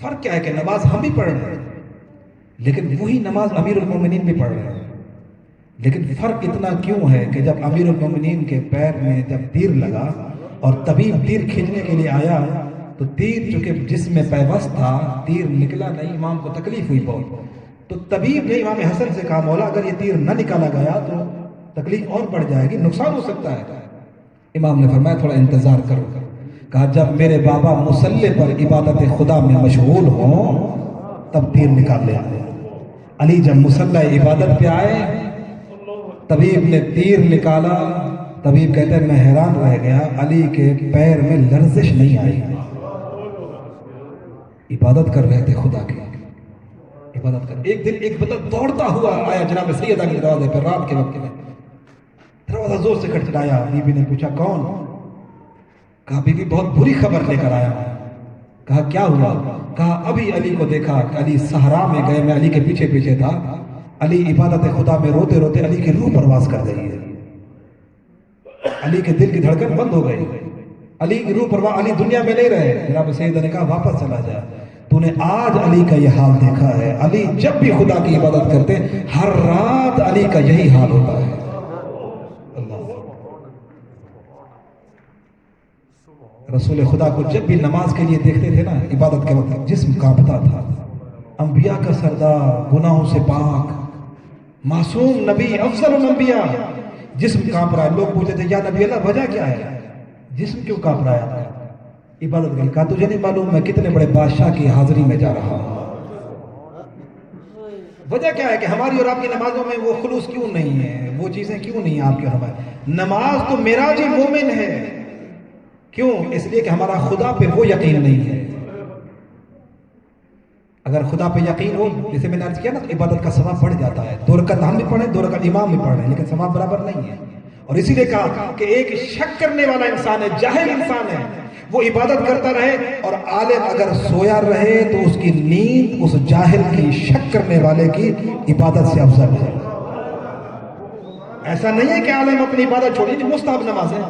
فرق کیا ہے کہ نماز ہم بھی پڑھ رہے ہیں، لیکن وہی نماز امیر المومنین بھی پڑھ رہے ہیں۔ لیکن فرق اتنا کیوں ہے کہ جب امیر المومنین کے پیر میں جب تیر لگا اور طبیب تیر کھینچنے کے لیے آیا تو تیر چونکہ جسم میں پیوست تھا، تیر نکلا نہیں، امام کو تکلیف ہوئی بہت۔ تو طبیب نے امام حسن سے کہا مولا اگر یہ تیر نہ نکالا گیا تو تکلیف اور بڑھ جائے گی، نقصان ہو سکتا ہے۔ امام نے فرمایا تھوڑا انتظار کرو۔ کہا جب میرے بابا مصلی پر عبادت خدا میں مشغول ہوں تب تیر نکال لے آئے۔ علی جب مصلی عبادت پہ آئے، طبیب نے تیر نکالا، طبیب کہتے ہیں میں حیران رہ گیا، علی کے پیر میں لرزش نہیں آئی۔ عبادت کر رہے تھے خدا کی، عبادت کر۔ ایک دن ایک بندہ دوڑتا ہوا آیا جناب سیدہ کے دروازے پر رات کے وقت میں، دروازہ زور سے کھٹکھٹایا۔ بیوی نے پوچھا کون؟ کہا بیوی بہت بری خبر لے کر آیا ہوں۔ کہا کیا ہوا؟ کہا ابھی علی کو دیکھا کہ علی صحرا میں گئے، میں علی کے پیچھے پیچھے تھا، علی عبادت خدا میں روتے روتے علی کی روح پرواز کر گئی ہے، علی کے دل کی دھڑکن بند ہو گئی، علی کی روح پرواز، علی دنیا میں نہیں رہے۔ جناب سیدہ نے کہا واپس چلا جا، تو نے آج علی کا یہ حال دیکھا ہے۔ علی جب بھی خدا کی عبادت کرتے ہر رات علی کا یہی حال ہوتا ہے۔ رسول خدا کو جب بھی نماز کے لیے دیکھتے تھے نا عبادت کے وقت جسم کانپتا تھا۔ انبیاء کا سردار، گناہوں سے پاک، معصوم نبی، افضل الانبیاء، جسم کانپ رہا ہے۔ لوگ پوچھتے تھے یا نبی اللہ وجہ کیا ہے؟ جسم کیوں کانپ رہا ہے آپ کا؟ عبادت کے۔ کہا تجھے نہیں معلوم میں کتنے بڑے بادشاہ کی حاضری میں جا رہا ہوں؟ وجہ کیا ہے کہ ہماری اور آپ کی نمازوں میں وہ خلوص کیوں نہیں ہے، وہ چیزیں کیوں نہیں ہیں آپ کے ہمارے؟ نماز تو معراج مومن ہے۔ کیوں؟ اس لیے کہ ہمارا خدا پہ وہ یقین نہیں ہے۔ اگر خدا پہ یقین ہو، جیسے میں نے عرض کیا نا، عبادت کا ثواب بڑھ جاتا ہے۔ 2 رکعت ہم بھی پڑھیں، 2 رکعت امام بھی پڑھ رہے ہیں، لیکن ثواب برابر نہیں ہے۔ اور اسی لیے کہا کہ ایک شک کرنے والا انسان ہے، جاہل انسان ہے، وہ عبادت کرتا رہے، اور عالم اگر سویا رہے تو اس کی نیند اس جاہل کی، شک کرنے والے کی عبادت سے افضل ہے۔ ایسا نہیں ہے کہ عالم اپنی عبادت چھوڑی، مستحب نماز ہے۔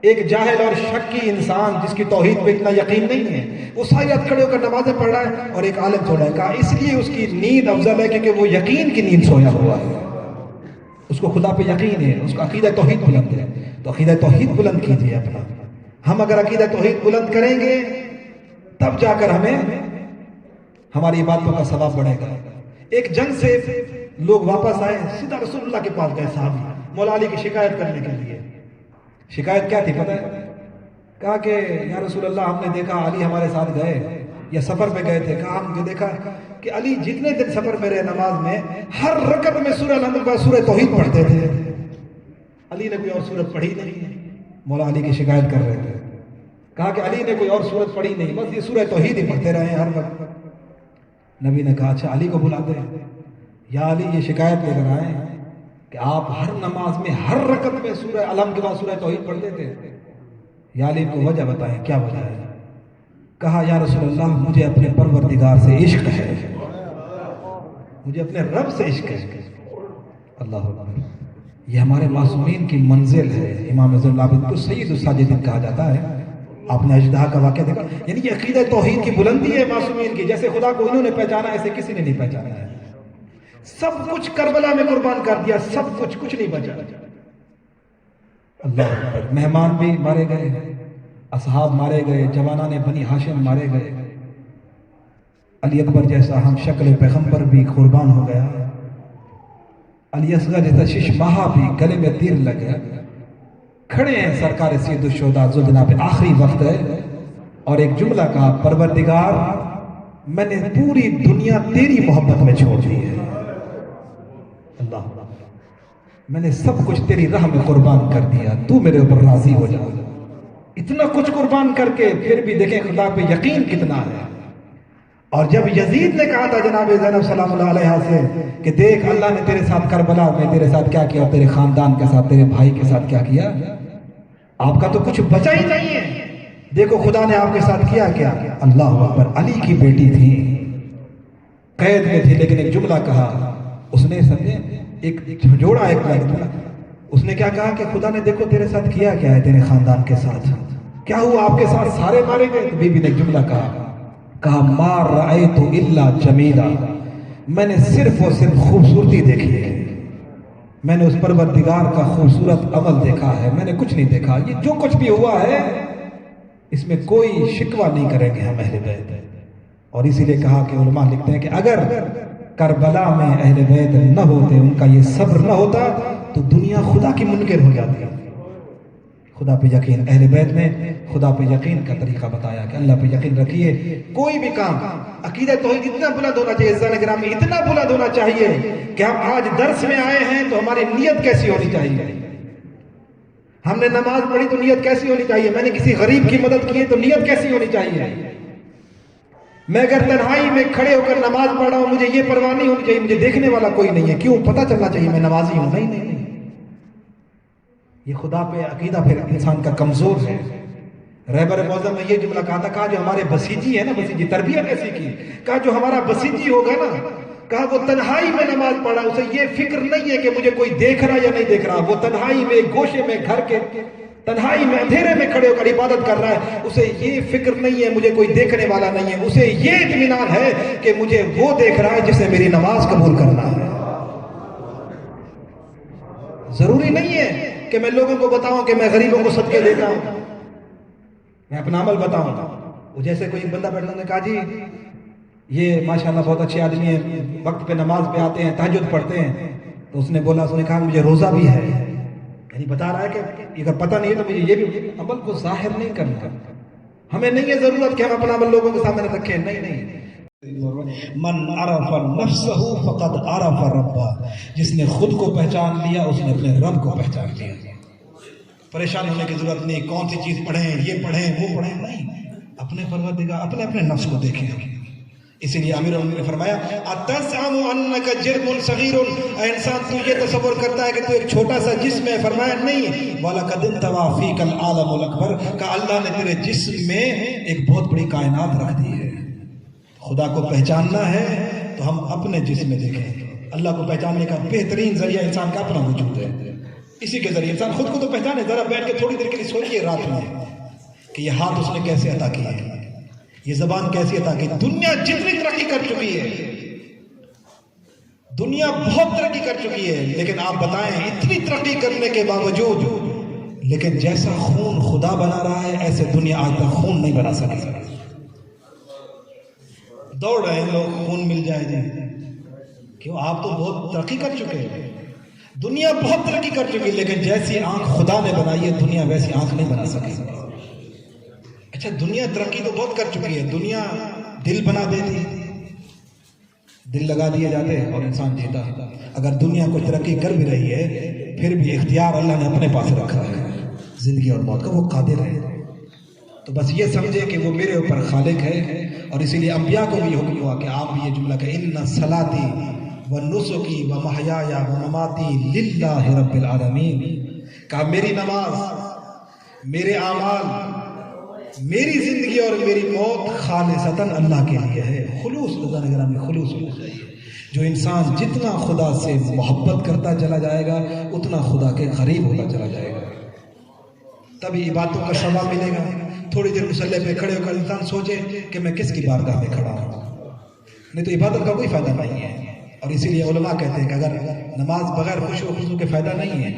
ایک جاہل اور شکی انسان جس کی توحید پہ اتنا یقین نہیں ہے، وہ ساری رات کھڑے ہو کر نمازیں پڑھ رہا ہے، اور ایک عالم سو رہا ہے۔ کہا اس لیے اس کی نیند افضل ہے کیونکہ وہ یقین کی نیند سویا ہوا ہے، اس کو خدا پہ یقین ہے، اس کا عقیدہ توحید بلند ہے، تو عقیدہ توحید بلند کیجیے اپنا. ہم اگر عقیدہ توحید بلند کریں گے تب جا کر ہمیں ہماری باتوں کا ثواب بڑھے گا. ایک جنگ سے لوگ واپس آئے، سیدھا رسول اللہ کے پاس گئے صحابی مولا علی کی شکایت کرنے کے لیے. شکایت کیا تھی پتہ ہے؟ کہا کہ یا رسول اللہ ہم نے دیکھا علی ہمارے ساتھ گئے یا سفر پہ گئے تھے. کہا ہم نے دیکھا کہ علی جتنے دن سفر میں رہے نماز میں ہر رکعت میں سورہ الحمد کے بعد سورہ توحید پڑھتے تھے. علی نے کوئی اور سورت پڑھی نہیں. مولا علی کی شکایت کر رہے تھے. کہا کہ علی نے کوئی اور سورت پڑھی نہیں، بس یہ سورہ توحید ہی پڑھتے رہے ہر وقت. نبی نے کہا اچھا علی کو بلاتے ہیں. یا علی یہ شکایت لے کر آئے کہ آپ ہر نماز میں ہر رکعت میں سورہ الحمد کے بعد سورہ توحید پڑھتے تھے. یا علی کو وجہ بتائیں کیا وجہ ہے. کہا یا رسول اللہ مجھے اپنے پروردگار سے عشق ہے، مجھے اپنے رب سے عشق ہے. اللہ اکبر. یہ ہمارے معصومین کی منزل ہے. امام زین العابدین کو سید الساجدین کہا جاتا ہے. آپ نے اژدہا کا واقعہ دیکھا، یعنی یہ عقیدہ توحید کی بلندی ہے معصومین کی. جیسے خدا کو انہوں نے پہچانا ایسے کسی نے نہیں پہچانا ہے. سب کچھ کربلا میں قربان کر دیا، سب کچھ نہیں بچا. اللہ اکبر. مہمان بھی مارے گئے، اصحاب مارے گئے، جوانان بنی ہاشم مارے گئے. علی اکبر جیسا ہم شکل پیغمبر بھی قربان ہو گیا. علی اصغر جیسا شش ماہا بھی گلے میں تیر لگ گیا. کھڑے ہیں سرکار سید الشہداء ذوالجناب، آخری وقت ہے اور ایک جملہ کہا پروردگار میں نے پوری دنیا تیری محبت میں چھوڑ دی ہے. اللہ میں نے سب کچھ تیری راہ میں قربان کر دیا، تو میرے اوپر راضی ہو جا. اتنا کچھ قربان کر کے پھر بھی دیکھیں خدا پہ یقین کتنا ہے. اور جب یزید نے کہا تھا جناب زینب سلام اللہ علیہ سے کہ دیکھ اللہ نے تیرے ساتھ کربلا میں تیرے ساتھ کیا کیا، تیرے خاندان کے ساتھ تیرے بھائی کے ساتھ کیا کیا، آپ کا تو کچھ بچا ہی نہیں ہے، دیکھو خدا نے آپ کے ساتھ کیا کیا. اللہ اکبر. علی کی بیٹی تھی، قید میں تھی، لیکن ایک جملہ کہا اس نے، سمجھے ایک جوڑا ایک جملہ اس نے کیا کہا کہ خدا نے دیکھو تیرے ساتھ کیا کیا ہے، تیرے خاندان کے ساتھ کیا ہوا، آپ کے ساتھ سارے مارے گئے. بی بی نے ایک جملہ کہا ما رأیت الا جمیلا، میں نے صرف اور صرف خوبصورتی دیکھی ہے، میں نے اس پروردگار کا خوبصورت عمل دیکھا ہے، میں نے کچھ نہیں دیکھا. یہ جو کچھ بھی ہوا ہے اس میں کوئی شکوہ نہیں کریں گے ہم اہل بیت. اور اسی لیے کہا کہ علماء لکھتے ہیں کہ اگر کربلا میں اہل بیت نہ ہوتے، ان کا یہ صبر نہ ہوتا تو دنیا خدا کی منکر ہو جاتی. خدا پہ یقین، اہل بیت نے خدا پہ یقین کا طریقہ بتایا کہ اللہ پہ یقین رکھیے. کوئی بھی کام عقیدہ توحید اتنا بلند ہونا چاہیے، عزیزان گرامی اتنا بلند ہونا چاہیے کہ ہم آج درس میں آئے ہیں تو ہماری نیت کیسی ہونی چاہیے. ہم نے نماز پڑھی تو نیت کیسی ہونی چاہیے، میں نے کسی غریب کی مدد کی تو نیت کیسی ہونی چاہیے. میں اگر تنہائی میں کھڑے ہو کر نماز پڑھ رہا ہوں مجھے یہ پرواہ نہیں ہونی چاہیے مجھے دیکھنے والا کوئی نہیں ہے، کیوں؟ پتہ چلنا چاہیے میں نمازی ہوں. نہیں، یہ خدا پہ عقیدہ پھر انسان کا کمزور ہے. رہبر معظم میں یہ جملہ کہا جو ہمارے بسیجی ہے نا، بسیجی تربیت ایسی کی، کہا جو ہمارا بسیجی ہوگا نا، کہا وہ تنہائی میں نماز پڑھا اسے یہ فکر نہیں ہے کہ مجھے کوئی دیکھ رہا یا نہیں دیکھ رہا. وہ تنہائی میں گوشے میں گھر کے تنہائی میں اندھیرے میں کھڑے ہو کر عبادت کر رہا ہے، اسے یہ فکر نہیں ہے مجھے کوئی دیکھنے والا نہیں ہے، اسے یہ اطمینان ہے کہ مجھے وہ دیکھ رہا ہے جسے میری نماز قبول کرنا ہے. ضروری نہیں ہے کہ میں لوگوں کو بتاؤں کہ میں غریبوں کو صدقے دیتا ہوں، میں اپنا عمل بتاؤں. وہ جیسے کوئی بندہ بیٹھا نے کہا جی یہ ماشاءاللہ بہت اچھے آدمی ہیں، وقت پہ نماز پہ آتے ہیں، تہجد پڑھتے ہیں. تو اس نے بولا، اس نے کہا مجھے روزہ بھی ہے، یعنی بتا رہا ہے کہ اگر پتہ نہیں ہے تو مجھے یہ بھی عمل کو ظاہر نہیں کرنا. ہمیں نہیں ہے ضرورت کہ ہم اپنا عمل لوگوں کے سامنے رکھیں. نہیں. من عرف نفسہ فقد عرف ربہ، جس نے خود کو پہچان لیا اس نے اپنے رب کو پہچان لیا. پریشان ہونے کی ضرورت نہیں کون سی چیز پڑھیں، یہ پڑھیں وہ پڑھیں، نہیں، اپنے پروردگار اپنے نفس کو دیکھیں. اسی لیے امیر نے فرمایا اتزعم انک جرم صغیر، اے انسان تو یہ تصور کرتا ہے کہ تو ایک چھوٹا سا جسم ہے. فرمایا نہیں، وَلَقَدْ انْتَوَىٰ فِيكَ الْعَالَمُ الْأَكْبَرُ، کہ اللہ نے تیرے جسم میں ایک بہت بڑی کائنات رکھ دی ہے. خدا کو پہچاننا ہے تو ہم اپنے جسم میں دیکھیں. اللہ کو پہچاننے کا بہترین ذریعہ انسان کا اپنا وجود ہے. اسی کے ذریعے انسان خود کو تو پہچانے. ذرا بیٹھ کے تھوڑی دیر کے لیے سوچئے رات میں کہ یہ ہاتھ اس نے کیسے عطا کیا ہے، یہ زبان کیسی عطا کی. دنیا جتنی ترقی کر چکی ہے، دنیا بہت ترقی کر چکی ہے، لیکن آپ بتائیں اتنی ترقی کرنے کے باوجود لیکن جیسا خون خدا بنا رہا ہے ایسے دنیا آج تک خون نہیں بنا سکی۔ دوڑ رہے ہیں لوگ خون مل جائے جی، کیوں؟ آپ تو بہت ترقی کر چکے ہیں، دنیا بہت ترقی کر چکی، لیکن جیسی آنکھ خدا نے بنائی ہے دنیا ویسی آنکھ نہیں بنا سکی۔ اچھا دنیا ترقی تو بہت کر چکی ہے، دنیا دل بنا دیتی، دل لگا دیے جاتے اور انسان جیتا۔ اگر دنیا کو ترقی کر بھی رہی ہے پھر بھی اختیار اللہ نے اپنے پاس رکھا ہے زندگی اور موت کا، وہ قادر ہے۔ تو بس یہ سمجھے کہ وہ میرے اوپر خالق ہے، اور اسی لیے انبیاء کو بھی حکم ہوا کہ آپ بھی یہ جملہ کہ ان صلاتی و نسکی و محیایا و مماتی للہ رب العالمین، کہا میری نماز، میرے اعمال، میری زندگی اور میری موت خالصتاً اللہ کے لیے ہے۔ خلوص، اللہ نگران میں خلوص ہونا چاہیے۔ جو انسان جتنا خدا سے محبت کرتا چلا جائے گا اتنا خدا کے قریب ہوتا چلا جائے گا، تبھی عبادتوں کا ثواب ملے گا۔ تھوڑی دیر مصلی پہ کھڑے ہو کر انسان سوچے کہ میں کس کی بارگاہ میں کھڑا ہوں، نہیں تو عبادت کا کوئی فائدہ نہیں ہے۔ اور اسی لیے علماء کہتے ہیں کہ اگر نماز بغیر خشوع و خضوع کے فائدہ نہیں ہے،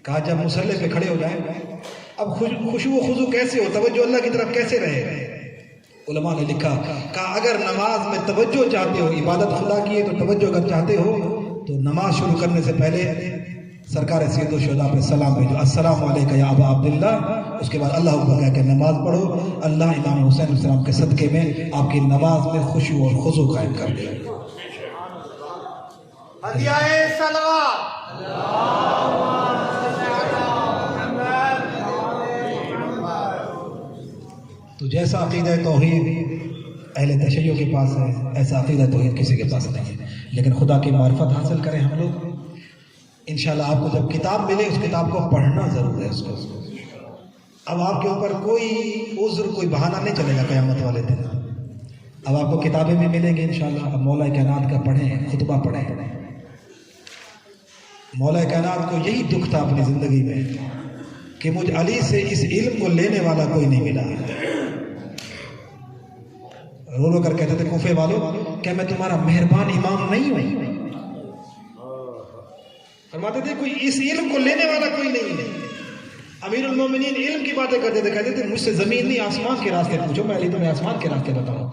کہا جب مصلی پہ کھڑے ہو جائیں اب خشوع و خضوع کیسے ہو، توجہ اللہ کی طرف کیسے رہے؟ علماء نے لکھا، کہا اگر نماز میں توجہ چاہتے ہو، عبادت خدا کی ہے تو توجہ اگر چاہتے ہو تو نماز شروع کرنے سے پہلے سرکار سید الشہداء پہ سلام بھیجو، السلام علیکم یا ابا عبداللہ، اس کے بعد اللہ اکبر کہہ کے نماز پڑھو، اللہ امام حسین علیہ السلام کے صدقے میں آپ کی نماز میں خشوع اور خضوع قائم کر دے۔
ہدیہ صلوات
تو جیسا عقیدہ توحید اہل تشیع کے پاس ہے ایسا عقیدہ توحید کسی کے پاس نہیں ہے، لیکن خدا کی معرفت حاصل کریں ہم لوگ انشاءاللہ۔ آپ کو جب کتاب ملے اس کتاب کو پڑھنا ضرور ہے، اس کو اب آپ کے اوپر کوئی عذر کوئی بہانہ نہیں چلے گا قیامت والے دن۔ اب آپ کو کتابیں بھی ملیں گی انشاءاللہ۔ اب مولا کائنات کا پڑھیں، خطبہ پڑھیں۔ مولا کائنات کو یہی دکھ تھا اپنی زندگی میں کہ مجھ علی سے اس علم کو لینے والا کوئی نہیں ملا۔ رو رو کر کہتے تھے کوفے والوں کہ میں تمہارا مہربان امام نہیں ہوں، فرماتے تھے کوئی اس علم کو لینے والا کوئی نہیں ہے۔ امیر المومنین علم کی باتیں کرتے تھے، کہتے تھے مجھ سے زمین نہیں آسمان کے راستے پوچھو، میں علی تمہیں آسمان کے راستے بتاؤں۔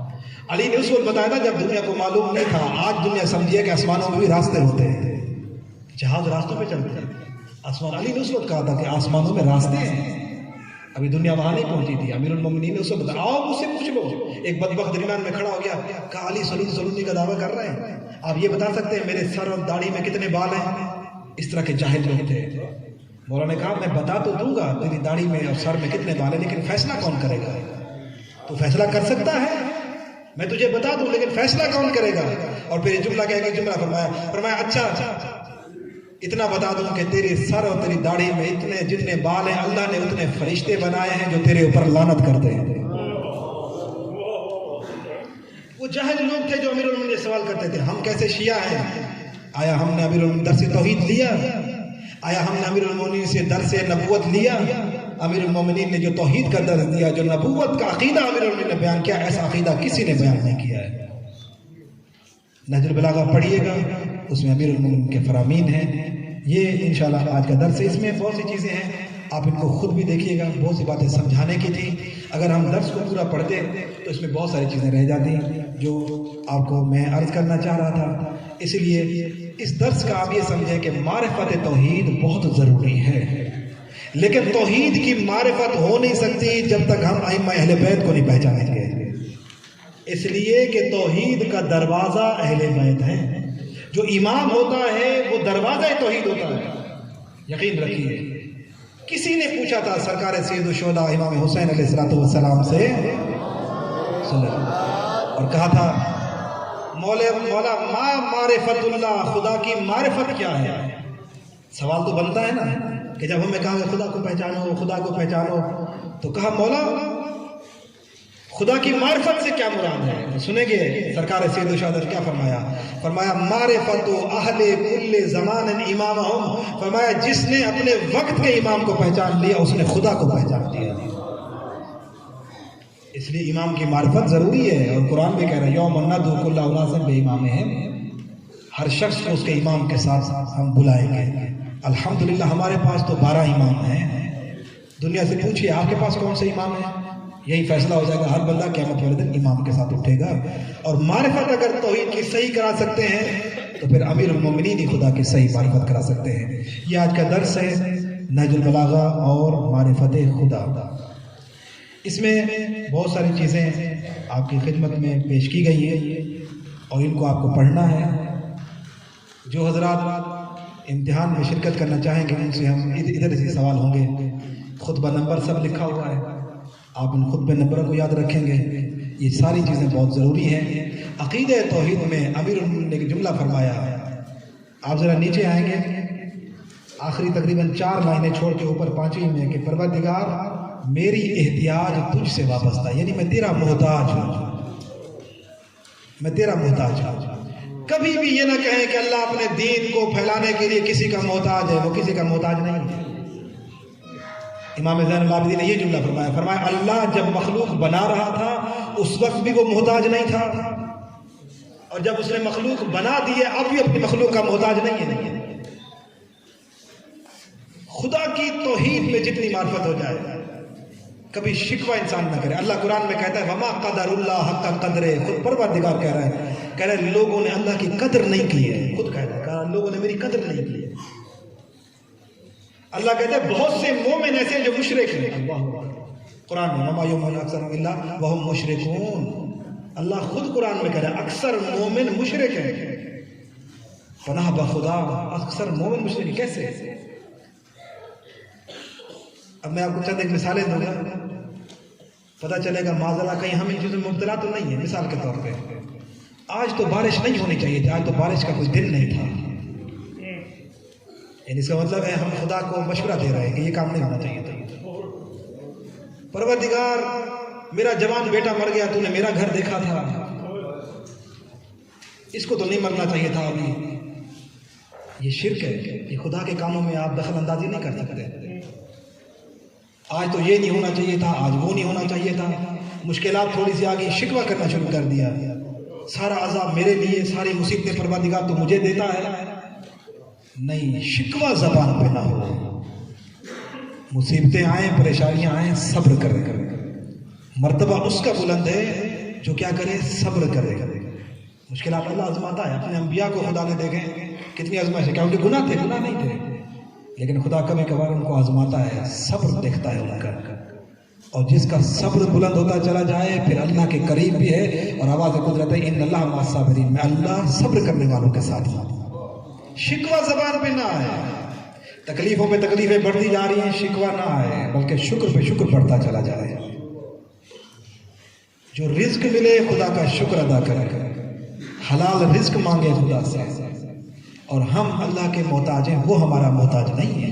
علی نے اس وقت بتایا تھا جب دنیا کو معلوم نہیں تھا، آج دنیا سمجھیے کہ آسمانوں میں بھی راستے ہوتے ہیں، جہاز راستوں پہ چلتے ہیں آسمان۔ علی نے اس وقت کہا تھا کہ آسمانوں میں راستے ہیں، ابھی دنیا وہاں نہیں پہنچی تھی۔ امیر المومنین نے اس وقت بتایا آؤ مجھ سے پوچھ لو۔ ایک بدبخت درمیان میں کھڑا ہو گیا، کہا علی سلونی کا دعویٰ کر رہے ہیں، آپ یہ بتا سکتے ہیں میرے سر اور داڑھی میں کتنے بال ہیں؟ اس طرح کے جاہل لوگ تھے۔ مولانا نے کہا میں بتا تو دوں گا تیری داڑھی میں اور سر میں کتنے بال ہیں، لیکن فیصلہ کون کرے گا؟ تو فیصلہ کر سکتا ہے، میں تجھے بتا دوں لیکن فیصلہ کون کرے گا؟ اور پھر یہ جملہ کہہ کے جملہ فرمایا اچھا اتنا بتا دوں کہ تیرے سر اور تیری داڑھی میں اتنے جتنے بال ہیں اللہ نے اتنے فرشتے بنائے ہیں جو تیرے اوپر لعنت کرتے ہیں۔ وہ جاہل لوگ تھے جو امیر المومنین سے سوال کرتے تھے ہم کیسے شیعہ ہیں؟ آیا ہم نے امیر المومنین درس توحید لیا؟ آیا ہم نے امیر المومنین سے درس نبوت لیا؟ امیر المومنین نے جو توحید کا درس دیا، جو نبوت کا عقیدہ امیر المومنین نے بیان کیا، ایسا عقیدہ کسی نے بیان نہیں کیا ہے۔ نہج البلاغہ پڑھیے گا، اس میں امیر المومنین کے فرامین ہیں۔ یہ انشاءاللہ آج کا درس ہے، اس میں بہت سی چیزیں ہیں، آپ ان کو خود بھی دیکھیے گا، بہت سی باتیں سمجھانے کی تھی۔ اگر ہم درس کو پورا پڑھتے تو اس میں بہت ساری چیزیں رہ جاتی جو آپ کو میں عرض کرنا چاہ رہا تھا۔ اس لیے اس درس کا آپ یہ سمجھیں کہ معرفت توحید بہت ضروری ہے، لیکن توحید کی معرفت ہو نہیں سکتی جب تک ہم ائمہ اہل بیت کو نہیں پہچانیں گے، اس لیے کہ توحید کا دروازہ اہل بیت ہے۔ جو امام ہوتا ہے وہ دروازہ توحید ہوتا ہے، یقین رکھیے۔ کسی نے پوچھا تھا سرکار سید الشہداء امام حسین علیہ السلام سے اور کہا تھا مولا ما معرفت اللہ، خدا کی معرفت کیا ہے؟ سوال تو بنتا ہے نا کہ جب ہمیں کہا خدا کو پہچانو خدا کو پہچانو، تو کہا مولا خدا کی معرفت سے کیا مراد ہے؟ سنیں گے سرکار سید الشہداء کیا فرمایا معرفت اہل کل زمان امامہم، فرمایا جس نے اپنے وقت کے امام کو پہچان لیا اس نے خدا کو پہچان لیا۔ اس لیے امام کی معرفت ضروری ہے، اور قرآن بھی کہہ رہا ہے یوم ندعو کل اناس بامامہم، ہر شخص کو اس کے امام کے ساتھ ہم بلائیں گے. الحمدللہ ہمارے پاس تو 12 امام ہیں. دنیا سے پوچھئے آپ کے پاس کون سے امام ہیں؟ یہی فیصلہ ہو جائے گا. ہر بندہ قیامت والے دن امام کے ساتھ اٹھے گا. اور معرفت اگر توحید کی صحیح کرا سکتے ہیں تو پھر امیر المومنین ہی خدا کی صحیح معرفت کرا سکتے ہیں. یہ آج کا درس ہے نہج البلاغہ اور معرفت خدا. اس میں بہت ساری چیزیں آپ کی خدمت میں پیش کی گئی ہیں اور ان کو آپ کو پڑھنا ہے. جو حضرات امتحان میں شرکت کرنا چاہیں گے ان سے ہم ادھر سے سوال ہوں گے. خطبہ نمبر سب لکھا ہوا ہے, آپ ان خطبہ نمبروں کو یاد رکھیں گے. یہ ساری چیزیں بہت ضروری ہیں. عقیدہ توحید میں امیر المومنین نے ایک جملہ فرمایا, آپ ذرا نیچے آئیں گے, آخری تقریباً 4 لائنیں چھوڑ کے اوپر 5ویں میں کہ پروردگار میری احتیاج تجھ سے وابستہ, یعنی میں تیرا محتاج ہوں, میں تیرا محتاج ہوں. کبھی بھی یہ نہ کہیں کہ اللہ اپنے دین کو پھیلانے کے لیے کسی کا محتاج ہے, وہ کسی کا محتاج نہیں ہے. امام زین العابدین نے یہ جملہ فرمایا اللہ جب مخلوق بنا رہا تھا اس وقت بھی وہ محتاج نہیں تھا, اور جب اس نے مخلوق بنا دیے اب بھی اپنی مخلوق کا محتاج نہیں ہے. خدا کی توحید میں جتنی معرفت ہو جائے کبھی شکوہ انسان نہ کرے. اللہ قرآن میں کہتا ہے وما قدر اللہ حق قدرے, خود پروردگار کہہ رہا ہے لوگوں نے اللہ کی قدر نہیں کی ہے. خود کہہ رہا ہے لوگوں نے میری قدر نہیں کی ہے. اللہ کہتا ہے بہت سے مومن ایسے ہیں جو مشرک ہیں. قرآن میں وما یؤمن اکثرهم الا وهم مشرکون, اللہ خود قرآن میں کہہ رہا ہے اکثر مومن مشرک ہیں. پناہ بخدا اکثر مومن مشرک کیسے؟ اب میں آپ کو چند ایک مثالیں دوں گا, پتہ چلے گا معذرہ کہیں ہم ان چیزوں میں مبتلا تو نہیں ہے. مثال کے طور پہ آج تو بارش نہیں ہونی چاہیے تھی, آج تو بارش کا کوئی دن نہیں تھا. یعنی اس کا مطلب ہے ہم خدا کو مشورہ دے رہے ہیں کہ یہ کام نہیں ہونا چاہیے تھا. پروردگار میرا جوان بیٹا مر گیا, تو نے میرا گھر دیکھا تھا, اس کو تو نہیں مرنا چاہیے تھا ابھی. یہ شرک ہے, یہ خدا کے کاموں میں آپ دخل اندازی نہیں کر سکتے. آج تو یہ نہیں ہونا چاہیے تھا, آج وہ نہیں ہونا چاہیے تھا. مشکلات تھوڑی سی آگئی, شکوہ کرنا شروع کر دیا. سارا عذاب میرے لیے, ساری مصیبتیں پروردگار تو مجھے دیتا ہے. نہیں, شکوہ زبان پہ نہ ہو. مصیبتیں آئیں, پریشانیاں آئیں, صبر کرے. مرتبہ اس کا بلند ہے جو کیا کرے, صبر کرے. مشکلات اللہ آزماتا ہے. اپنے انبیاء کو خدا نے دیکھیں کتنی آزمائش ہے, کیا ان کے گناہ تھے؟ گناہ نہیں تھے, لیکن خدا کبھی کبھار ان کو آزماتا ہے, صبر دیکھتا ہے ان کا. اور جس کا صبر بلند ہوتا چلا جائے پھر اللہ کے قریب بھی ہے. اور آواز قدرت ہے ان اللہ مع الصابرین, میں اللہ صبر کرنے والوں کے ساتھ ہوں. شکوہ زبان پہ نہ آئے. تکلیفوں پہ تکلیفیں بڑھتی جا رہی ہیں, شکوہ نہ آئے بلکہ شکر پہ شکر بڑھتا چلا جائے. جو رزق ملے خدا کا شکر ادا کرے, حلال رزق مانگے خدا سے. اور ہم اللہ کے محتاج ہیں, وہ ہمارا محتاج نہیں ہے.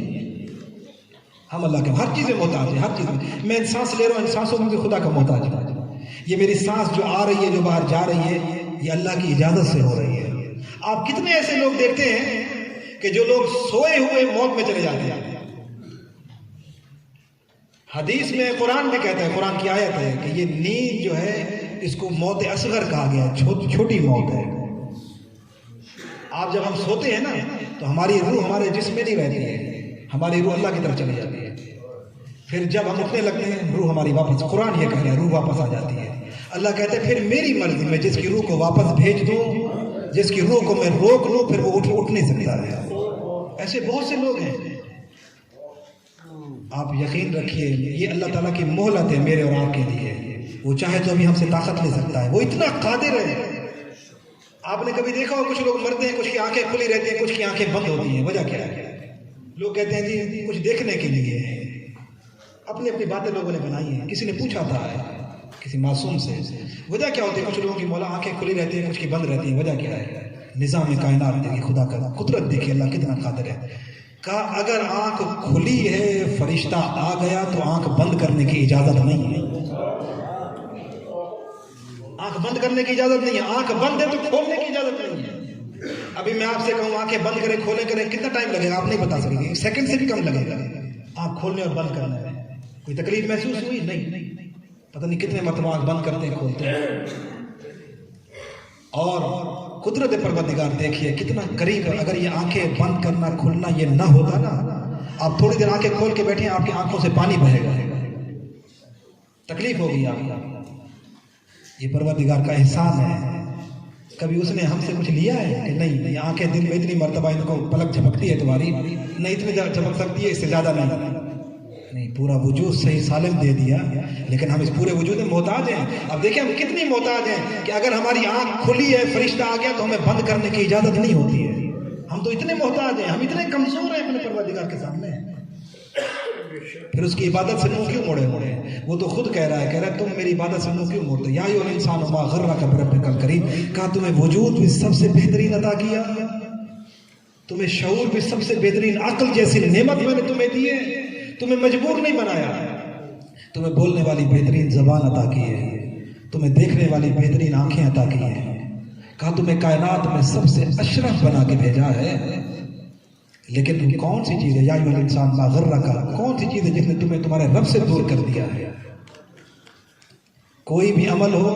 ہم اللہ کے ہر چیزیں محتاج ہیں, ہر چیز میں. میں سانس لے رہا ہوں, ان سانسوں میں بھی خدا کا محتاج ہوں. یہ میری سانس جو آ رہی ہے, جو باہر جا رہی ہے, یہ اللہ کی اجازت سے ہو رہی ہے. آپ کتنے ایسے لوگ دیکھتے ہیں کہ جو لوگ سوئے ہوئے موت میں چلے جاتے ہیں. حدیث میں قرآن بھی کہتا ہے, قرآن کی آیت ہے کہ یہ نیند جو ہے اس کو موت اصغر کہا گیا, چھوٹی موت ہے. آپ جب ہم سوتے ہیں نا تو ہماری روح ہمارے جسم میں نہیں رہتی ہے, ہماری روح اللہ کی طرف چلی جاتی ہے. پھر جب ہم اٹھنے لگتے ہیں روح ہماری واپس, قرآن یہ کہہ رہا ہے روح واپس آ جاتی ہے. اللہ کہتے ہیں پھر میری مرضی, میں جس کی روح کو واپس بھیج دوں, جس کی روح کو میں روک لوں, پھر وہ اٹھ نہیں سکتا ہے. ایسے بہت سے لوگ ہیں. آپ یقین رکھیے یہ اللہ تعالیٰ کی مہلت ہے میرے اور آپ کے لیے. وہ چاہے تو ابھی ہم سے طاقت لے سکتا ہے, وہ اتنا قادر ہے. آپ نے کبھی دیکھا ہو کچھ لوگ مرتے ہیں, کچھ کی آنکھیں کھلی رہتی ہیں, کچھ کی آنکھیں بند ہوتی ہیں. وجہ کیا ہے؟ لوگ کہتے ہیں جی کچھ دیکھنے کے لیے. اپنی اپنی باتیں لوگوں نے بنائی ہیں. کسی نے پوچھا تھا کسی معصوم سے وجہ کیا ہوتی ہے؟ کچھ لوگوں کی مولا آنکھیں کھلی رہتی ہیں, کچھ کی بند رہتی ہیں. وجہ کیا ہے؟ نظام کائنات دیکھیے, خدا کا قدرت دیکھیے, اللہ کتنا قادر ہے. کہا اگر آنکھ کھلی ہے, فرشتہ آ گیا تو آنکھ بند کرنے کی اجازت نہیں ہے. آنکھ بند کرنے کی اجازت نہیں ہے. آنکھ بند ہے تو کھولنے کی اجازت نہیں ہے. ابھی میں آپ سے کہوں آنکھیں بند کریں کھولیں کریں, کتنا ٹائم لگے گا آپ نہیں بتا سکیں گے. سیکنڈ سے بھی کم لگے گا آنکھ کھولنے اور بند کرنے میں. کوئی تکلیف محسوس ہوئی؟ نہیں. پتہ نہیں کتنے مرتبہ آنکھ بند کرتے ہیں کھولتے ہیں. اور قدرت پروردگار دیکھیے کتنا قریب ہے. اگر یہ آنکھیں بند کرنا کھلنا یہ نہ ہوتا نا، آپ تھوڑی دیر آنکھیں کھول کے بیٹھے آپ کی آنکھوں سے پانی بہے گا، تکلیف ہوگی آپ کو. یہ پروردگار کا احسان ہے. کبھی اس نے ہم سے کچھ لیا ہے کہ نہیں؟ یہ آنکھیں دن میں اتنی مرتبہ ان کو پلک جھپکتی ہے تمہاری، نہیں اتنی جھپک سکتی ہے، اس سے زیادہ نہیں. پورا وجود صحیح سالم دے دیا، لیکن ہم اس پورے وجود میں محتاج ہیں. اب دیکھیں ہم کتنی محتاج ہیں کہ اگر ہماری آنکھ کھلی ہے، فرشتہ آ گیا تو ہمیں بند کرنے کی اجازت نہیں ہوتی ہے. ہم تو اتنے محتاج ہیں، ہم اتنے کمزور ہیں اپنے پروردگار کے سامنے. پھر اس کی عبادت سے منہ کیوں موڑے؟ وہ تو خود کہہ رہا ہے تم میری عبادت سے منہ کیوں موڑتے؟ یا ایھا الانسان ما غرک بربک الکریم. کہا تمہیں وجود بھی سب سے بہترین عطا کیا، تمہیں شعور بھی سب سے بہترین، عقل جیسی نعمت میں نے تمہیں دی ہے، تمہیں مجبور نہیں بنایا. تمہیں بولنے والی بہترین زبان عطا کی ہے، تمہیں دیکھنے والی بہترین آنکھیں عطا کی ہیں. کہا تمہیں کائنات میں سب سے اشرف بنا کے بھیجا ہے. لیکن کون سی چیز ہے؟ یا ایھا الانسان ما غرک، کون سی چیز ہے جس نے تمہیں تمہارے رب سے دور کر دیا ہے؟ کوئی بھی عمل ہو،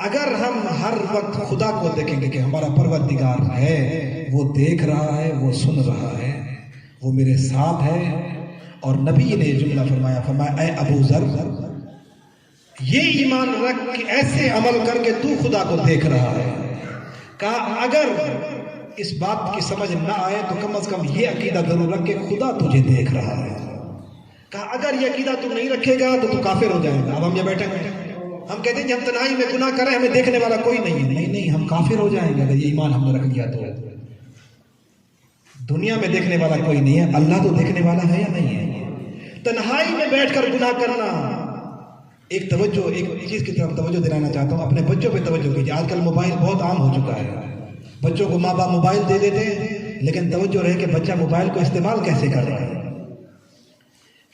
اگر ہم ہر وقت خدا کو دیکھیں گے کہ ہمارا پروردگار ہے، وہ دیکھ رہا ہے، وہ سن رہا ہے، وہ میرے ساتھ ہے. اور نبی نے جملہ فرمایا اے ابو ذر، یہ ایمان رکھ کہ ایسے عمل کر کے تو خدا کو دیکھ رہا ہے. کہا اگر اس بات کی سمجھ نہ آئے تو کم از کم یہ عقیدہ ضرور رکھ کہ خدا تجھے دیکھ رہا ہے. کہا اگر یہ عقیدہ تو نہیں رکھے گا تو تو کافر ہو جائے گا. اب ہم یہ بیٹھے ہیں، ہم کہتے ہیں کہ ہم تنہائی میں گناہ کریں، ہمیں دیکھنے والا کوئی نہیں ہے. نہیں، ہم کافر ہو جائیں گے اگر یہ ایمان ہم نے رکھ لیا تو. دنیا میں دیکھنے والا کوئی نہیں ہے، اللہ تو دیکھنے والا ہے یا نہیں ہے؟ تنہائی میں بیٹھ کر گناہ کرنا. ایک چیز کی طرف توجہ دلانا چاہتا ہوں، اپنے بچوں پہ توجہ کیجیے. آج کل موبائل بہت عام ہو چکا ہے، بچوں کو ماں باپ موبائل دے دیتے ہیں، لیکن توجہ رہے کہ بچہ موبائل کو استعمال کیسے کر رہا ہے.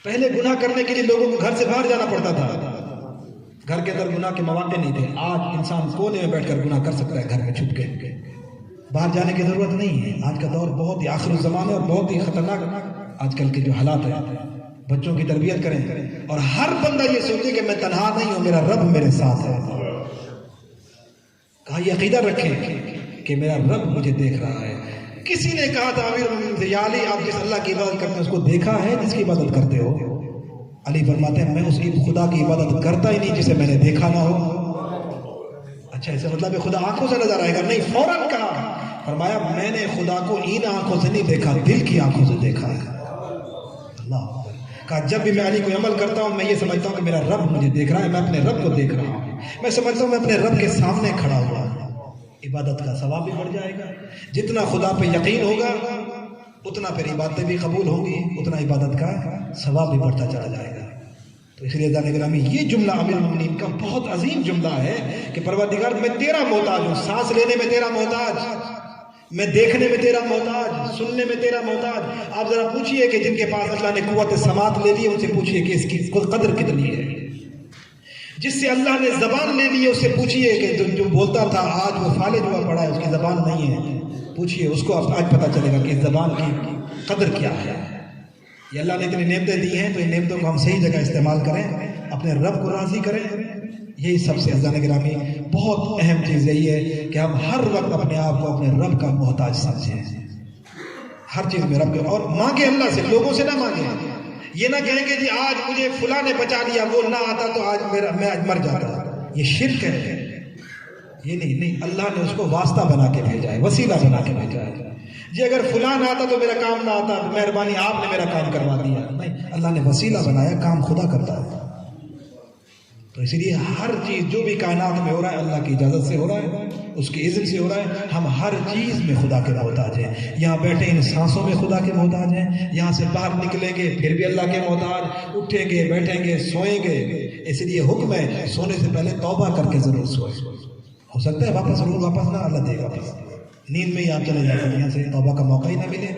پہلے گناہ کرنے کے لیے لوگوں کو گھر سے باہر جانا پڑتا تھا، گھر کے اندر گناہ کے مواقع نہیں تھے. آج انسان کونے میں بیٹھ کر گناہ کر سکتا ہے، گھر میں چھپ کے، باہر جانے کی ضرورت نہیں ہے. آج کا دور بہت ہی آخر الزمان ہے اور بہت ہی خطرناک آج کل کے جو حالات ہیں. بچوں کی تربیت کریں اور ہر بندہ یہ سوچے کہ میں تنہا نہیں ہوں، میرا رب میرے ساتھ ہے. کہا یہ عقیدہ رکھیں کہ میرا رب مجھے دیکھ رہا ہے. کسی نے کہا تھا امیر المومنین سے، یا علی آپ جس اللہ کی عبادت کرتے ہیں اس کو دیکھا ہے جس کی عبادت کرتے ہو؟ علی فرماتے ہیں میں اس خدا کی عبادت کرتا ہی نہیں جسے میں نے دیکھا نہ ہو. اچھا اسے مطلب خدا آنکھوں سے نظر آئے گا؟ نہیں، فوراً کہا، فرمایا میں نے خدا کو ان آنکھوں سے نہیں دیکھا، دل کی آنکھوں سے دیکھا ہے. اللہ کہا جب بھی میں علی کوئی عمل کرتا ہوں میں یہ سمجھتا ہوں کہ میرا رب مجھے دیکھ رہا ہے، میں اپنے رب کو دیکھ رہا ہوں، میں سمجھتا ہوں میں اپنے رب کے سامنے کھڑا ہوا. عبادت کا ثواب بھی بڑھ جائے گا. جتنا خدا پہ یقین ہوگا اتنا پھر عبادتیں بھی قبول ہوں گی، اتنا عبادت کا ثواب بھی بڑھتا چلا جائے گا. تو اس لیے عزیزان گرامی یہ جملہ امیر المومنین کا بہت عظیم جملہ ہے کہ پروردگار میں تیرا محتاج ہوں، سانس لینے میں تیرا محتاج، میں دیکھنے میں تیرا محتاج، سننے میں تیرا محتاج. آپ ذرا پوچھئے کہ جن کے پاس اللہ نے قوت سماعت لے لی ان سے پوچھئے کہ اس کی قدر کتنی ہے. جس سے اللہ نے زبان لے لی ہے اس سے پوچھئے کہ جو بولتا تھا آج وہ فالج ہوا پڑا ہے، اس کی زبان نہیں ہے. پوچھئے اس کو آج پتہ چلے گا کہ اس زبان کی قدر کیا ہے. یہ اللہ نے اتنی نعمتیں دی ہیں تو ان نعمتوں کو ہم صحیح جگہ استعمال کریں، اپنے رب کو راضی کریں. یہی سب سے عزیزان گرامی بہت اہم چیز یہی ہے کہ ہم ہر وقت اپنے آپ کو اپنے رب کا محتاج سمجھیں، ہر چیز میں رب کے، اور مانگے اللہ سے، لوگوں سے نہ مانگیں. یہ نہ کہیں کہ جی آج مجھے فلاں نے بچا لیا، وہ نہ آتا تو آج میں آج مر جاتا. یہ شرک ہے. یہ نہیں، اللہ نے اس کو واسطہ بنا کے بھیجا ہے، وسیلہ بنا کے بھیجا ہے. جی اگر فلاں نہ آتا تو میرا کام نہ آتا، مہربانی آپ نے میرا کام کروا دیا. نہیں، اللہ نے وسیلہ بنایا، کام خدا کرتا ہے. تو اس لیے ہر چیز جو بھی کائنات میں ہو رہا ہے اللہ کی اجازت سے ہو رہا ہے، اس کی اذن سے ہو رہا ہے. ہم ہر چیز میں خدا کے محتاج ہیں. یہاں بیٹھے ان سانسوں میں خدا کے محتاج ہیں، یہاں سے باہر نکلیں گے پھر بھی اللہ کے محتاج، اٹھیں گے بیٹھیں گے سوئیں گے. اس لیے حکم ہے سونے سے پہلے توبہ کر کے ضرور سوئیں. ہو سکتا ہے واپس نہ اللہ دے گا، نیند میں ہی آپ چلے جائیں دنیا سے، توبہ کا موقع ہی نہ ملے.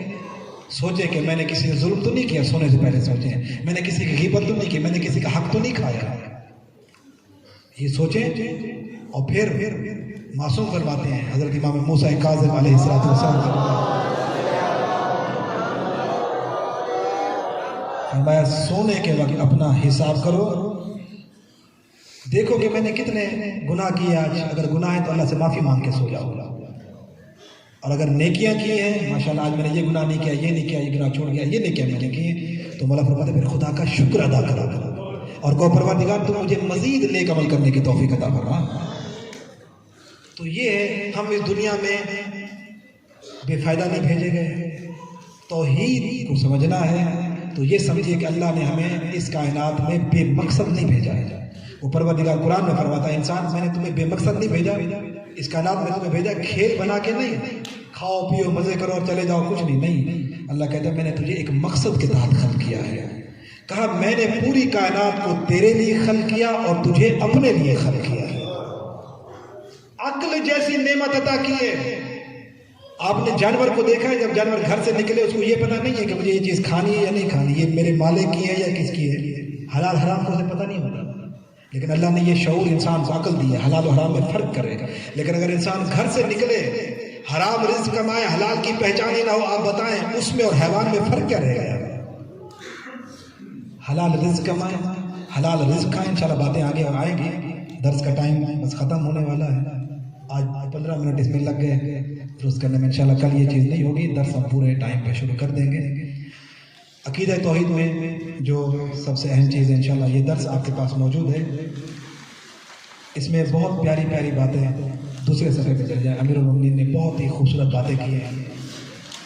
سوچیں کہ میں نے کسی نے ظلم تو نہیں کیا، سونے سے پہلے سوچیں میں نے کسی کی غیبت تو نہیں کی، میں نے کسی کا حق تو نہیں کھایا. یہ سوچیں. اور پھر معصوم فرماتے ہیں حضرت امام موسیٰ کاظم علیہ السلام فرمایا سونے کے وقت اپنا حساب کرو، دیکھو کہ میں نے کتنے گناہ کیے آج. اگر گناہ ہے تو اللہ سے معافی مانگ کے سو جاؤ. اور اگر نیکیاں کی ہیں ماشاءاللہ آج میں نے یہ گناہ نہیں کیا، یہ نہیں کیا، یہ گناہ چھوڑ گیا، یہ نیکیاں میں نے کی ہیں، تو مولا فرماتا ہے پھر خدا کا شکر ادا کرا اور کو پروردگار تو مجھے مزید نیک عمل کرنے کی توفیق عطا فرما۔ تو یہ ہے ہم اس دنیا میں بے فائدہ نہیں بھیجے گئے، توحید کو سمجھنا ہے تو یہ سمجھیے کہ اللہ نے ہمیں اس کائنات میں بے مقصد نہیں بھیجا ہے۔ وہ پروردگار قرآن میں فرماتا ہے انسان میں نے تمہیں بے مقصد نہیں بھیجا، اس کائنات میں تمہیں بھیجا کھیل بنا کے نہیں، کھاؤ پیو مزے کرو اور چلے جاؤ، کچھ نہیں۔ اللہ کہتا ہے میں نے تجھے ایک مقصد کے تحت خلق کیا ہے۔ کہا میں نے پوری کائنات کو تیرے لیے خلق کیا اور تجھے اپنے لیے خلق کیا ہے۔ عقل جیسی نعمت عطا کی ہے۔ آپ نے جانور کو دیکھا ہے، جب جانور گھر سے نکلے اس کو یہ پتہ نہیں ہے کہ مجھے یہ چیز کھانی ہے یا نہیں کھانی، یہ میرے مالک کی ہے یا کس کی ہے، حلال حرام کو اسے پتہ نہیں ہوتا، لیکن اللہ نے یہ شعور انسان کو عقل دی ہے، حلال و حرام میں فرق کرے گا۔ لیکن اگر انسان گھر سے نکلے حرام رزق کمائے، حلال کی پہچان ہی نہ ہو، آپ بتائیں اس میں اور حیوان میں فرق کیا رہے گا؟ حلال رزق کمائیں، حلال رزق کھائیں، انشاءاللہ باتیں آگے اور آئیں گی۔ درس کا ٹائم بس ختم ہونے والا ہے، آج 15 منٹ اس میں لگ گئے، درست کرنے میں انشاءاللہ کل یہ چیز نہیں ہوگی، درس ہم پورے ٹائم پہ شروع کر دیں گے۔ عقیدہ توحید میں جو سب سے اہم چیز ہے انشاءاللہ یہ درس آپ کے پاس موجود ہے، اس میں بہت پیاری پیاری باتیں دوسرے صفحے پہ چل جائیں، امیر المومنین نے بہت ہی خوبصورت باتیں کی ہیں۔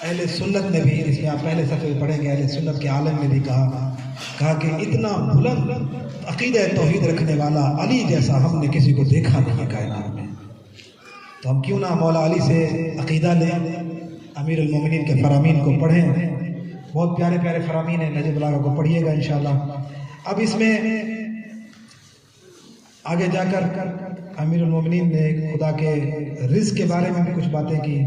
اہل سنت نے بھی، اس میں آپ پہلے صفحے پہ پڑھیں گے، اہل سنت کے عالم نے بھی کہا کہ اتنا بلند عقیدہ توحید رکھنے والا علی جیسا ہم نے کسی کو دیکھا نہیں ہے کائنات میں، تو ہم کیوں نہ مولا علی سے عقیدہ لیں، امیر المومنین کے فرامین کو پڑھیں، بہت پیارے پیارے فرامین ہیں، نجم البلاغہ کو پڑھیے گا انشاءاللہ۔ اب اس میں آگے جا کر امیر المومنین نے خدا کے رزق کے بارے میں بھی کچھ باتیں کی